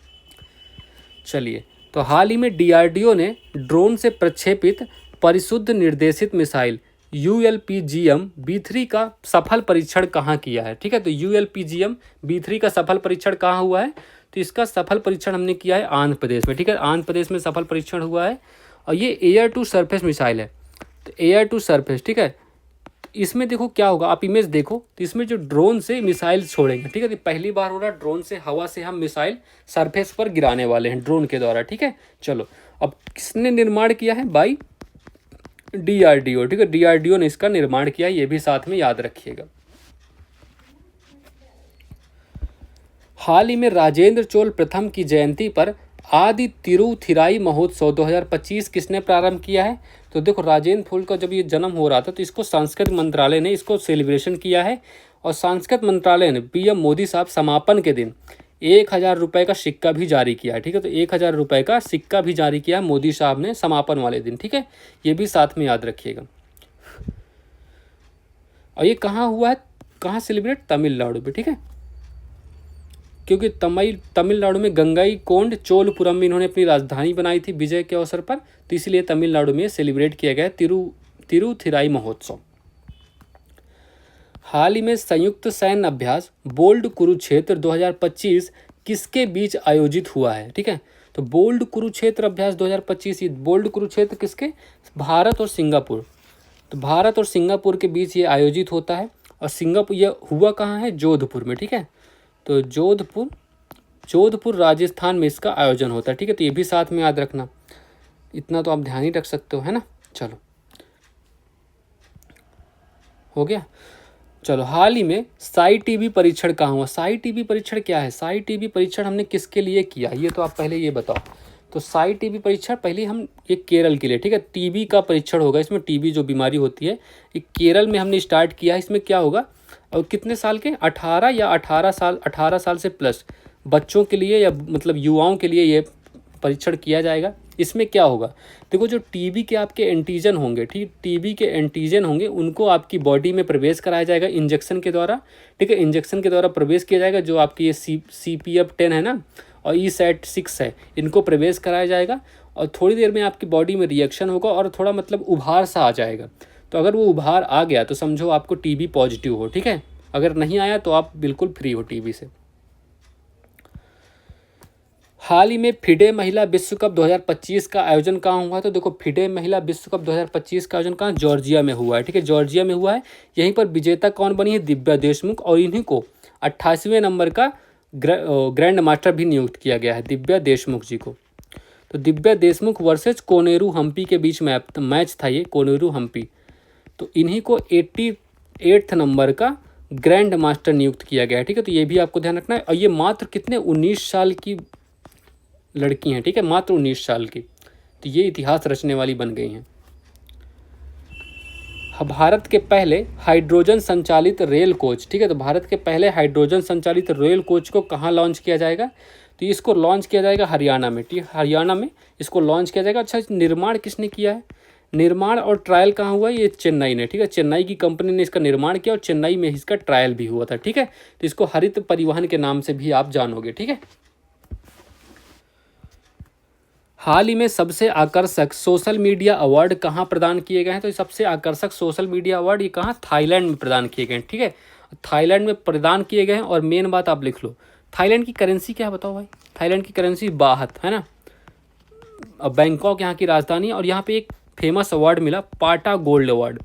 चलिए, तो हाल ही में DRDO ने ड्रोन से प्रक्षेपित परिशुद्ध निर्देशित मिसाइल ULPGM-B3 का सफल परीक्षण कहाँ किया है? ठीक है, तो ULPGM-B3 का सफल परीक्षण कहाँ हुआ है? तो इसका सफल परीक्षण हमने किया है आंध्र प्रदेश में, ठीक है, आंध्र प्रदेश में सफल परीक्षण हुआ है। और ये एयर टू सरफेस मिसाइल है, तो एयर टू सरफेस, ठीक है। इसमें देखो क्या होगा, आप इमेज देखो, तो इसमें जो ड्रोन से मिसाइल छोड़ेंगे, ठीक है, तो पहली बार हो रहा है ड्रोन से, हवा से हम मिसाइल सरफेस पर गिराने वाले हैं ड्रोन के द्वारा, ठीक है। चलो, अब किसने निर्माण किया है? बाई DRDO, ठीक है, DRDO ने इसका निर्माण किया, ये भी साथ में याद रखिएगा। हाल ही में राजेंद्र चोल प्रथम की जयंती पर आदि तिरुथिराई महोत्सव 2025 किसने प्रारंभ किया है? तो देखो, राजेंद्र चोल का जब ये जन्म हो रहा था तो इसको सांस्कृतिक मंत्रालय ने इसको सेलिब्रेशन किया है। और सांस्कृतिक मंत्रालय ने PM मोदी साहब समापन के दिन 1000 रुपये का सिक्का भी जारी किया है, ठीक है, तो 1000 रुपये का सिक्का भी जारी किया है मोदी साहब ने समापन वाले दिन, ठीक है, ये भी साथ में याद रखिएगा। और ये कहाँ हुआ है, कहाँ सेलिब्रेट? तमिलनाडु में, ठीक है, क्योंकि तमिलनाडु में गंगईकोंड चोलपुरम में इन्होंने अपनी राजधानी बनाई थी विजय के अवसर पर, तो इसलिए तमिलनाडु में सेलिब्रेट किया गया तिरुथिराई महोत्सव। हाल ही में संयुक्त सैन्य अभ्यास बोल्ड कुरुक्षेत्र 2025 किसके बीच आयोजित हुआ है? ठीक है, तो बोल्ड कुरुक्षेत्र अभ्यास 2025, बोल्ड कुरुक्षेत्र किसके? भारत और सिंगापुर। तो भारत और सिंगापुर के बीच ये आयोजित होता है। और सिंगापुर ये हुआ कहाँ है? जोधपुर में, ठीक है, तो जोधपुर राजस्थान में इसका आयोजन होता है, ठीक है, तो ये भी साथ में याद रखना, इतना तो आप ध्यान ही रख सकते हो, है ना। चलो, हो गया। चलो, हाल ही में SciTB परीक्षण कहाँ हुआ? SciTB परीक्षण क्या है? SciTB परीक्षण हमने किसके लिए किया, ये तो आप पहले ये बताओ। तो SciTB परीक्षण पहले हम ये केरल के लिए, ठीक है, TB का परीक्षण होगा इसमें। TB जो बीमारी होती है ये केरल में हमने स्टार्ट किया है। इसमें क्या होगा, और कितने साल के? 18 साल से प्लस बच्चों के लिए, या मतलब युवाओं के लिए ये परीक्षण किया जाएगा। इसमें क्या होगा, देखो जो टीबी के आपके एंटीजन होंगे, ठीक, टीबी के एंटीजन होंगे उनको आपकी बॉडी में प्रवेश कराया जाएगा इंजेक्शन के द्वारा, ठीक है, इंजेक्शन के द्वारा प्रवेश किया जाएगा। जो आपकी ये CPF10 है ना और ESAT6 है, इनको प्रवेश कराया जाएगा और थोड़ी देर में आपकी बॉडी में रिएक्शन होगा और थोड़ा मतलब उभार सा आ जाएगा। तो अगर वो उभार आ गया तो समझो आपको टीबी पॉजिटिव हो, ठीक है, अगर नहीं आया तो आप बिल्कुल फ्री हो टीबी से। हाल ही में फिडे महिला विश्व कप 2025 का आयोजन कहाँ हुआ? तो देखो फिडे महिला विश्व कप 2025 का आयोजन कहाँ? जॉर्जिया में हुआ है, ठीक है, जॉर्जिया में हुआ है। यहीं पर विजेता कौन बनी है? दिव्या देशमुख, और इन्हीं को 88वें नंबर का ग्रैंड मास्टर भी नियुक्त किया गया है, दिव्या देशमुख जी को। तो दिव्या देशमुख वर्सेज कोनेरू हम्पी के बीच मैच था ये, कोनेरू हम्पी। तो इन्हीं को 88 नंबर का ग्रैंड मास्टर नियुक्त किया गया है, ठीक है। तो ये भी आपको ध्यान रखना है। और ये मात्र कितने 19 साल की लड़की हैं, ठीक है, मात्र 19 साल की। तो ये इतिहास रचने वाली बन गई हैं। भारत के पहले हाइड्रोजन संचालित रेल कोच, ठीक है, तो भारत के पहले हाइड्रोजन संचालित रेल कोच को कहाँ लॉन्च किया जाएगा? तो इसको लॉन्च किया जाएगा हरियाणा में, ठीक है, हरियाणा में इसको लॉन्च किया जाएगा। अच्छा, निर्माण किसने किया है? निर्माण और ट्रायल कहाँ हुआ है? ये चेन्नई ने, ठीक है, चेन्नई की कंपनी ने इसका निर्माण किया और चेन्नई में इसका ट्रायल भी हुआ था, ठीक है। तो इसको हरित परिवहन के नाम से भी आप जानोगे, ठीक है। हाल ही में सबसे आकर्षक सोशल मीडिया अवार्ड कहाँ प्रदान किए गए हैं? तो सबसे आकर्षक सोशल मीडिया अवार्ड ये कहाँ? थाईलैंड में प्रदान किए गए हैं, ठीक है, थाईलैंड में प्रदान किए गए हैं। और मेन बात आप लिख लो, थाईलैंड की करेंसी क्या है बताओ भाई? थाईलैंड की करेंसी बाहत है ना। अब बैंकॉक यहाँ की राजधानी है और यहाँ पे एक फेमस अवार्ड मिला, पाटा गोल्ड अवार्ड,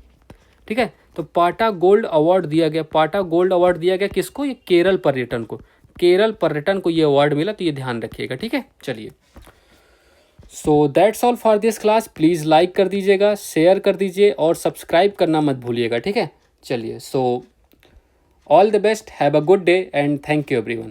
ठीक है। तो पाटा गोल्ड अवार्ड दिया गया, पाटा गोल्ड अवार्ड दिया गया किसको? ये केरल पर्यटन को, केरल पर्यटन को ये अवार्ड मिला। तो ये ध्यान रखिएगा, ठीक है। चलिए, so that's all for this class. Please like कर दीजिएगा, शेयर कर दीजिए और सब्सक्राइब करना मत भूलिएगा, ठीक है। चलिए, so all the best, have a good day and thank you everyone.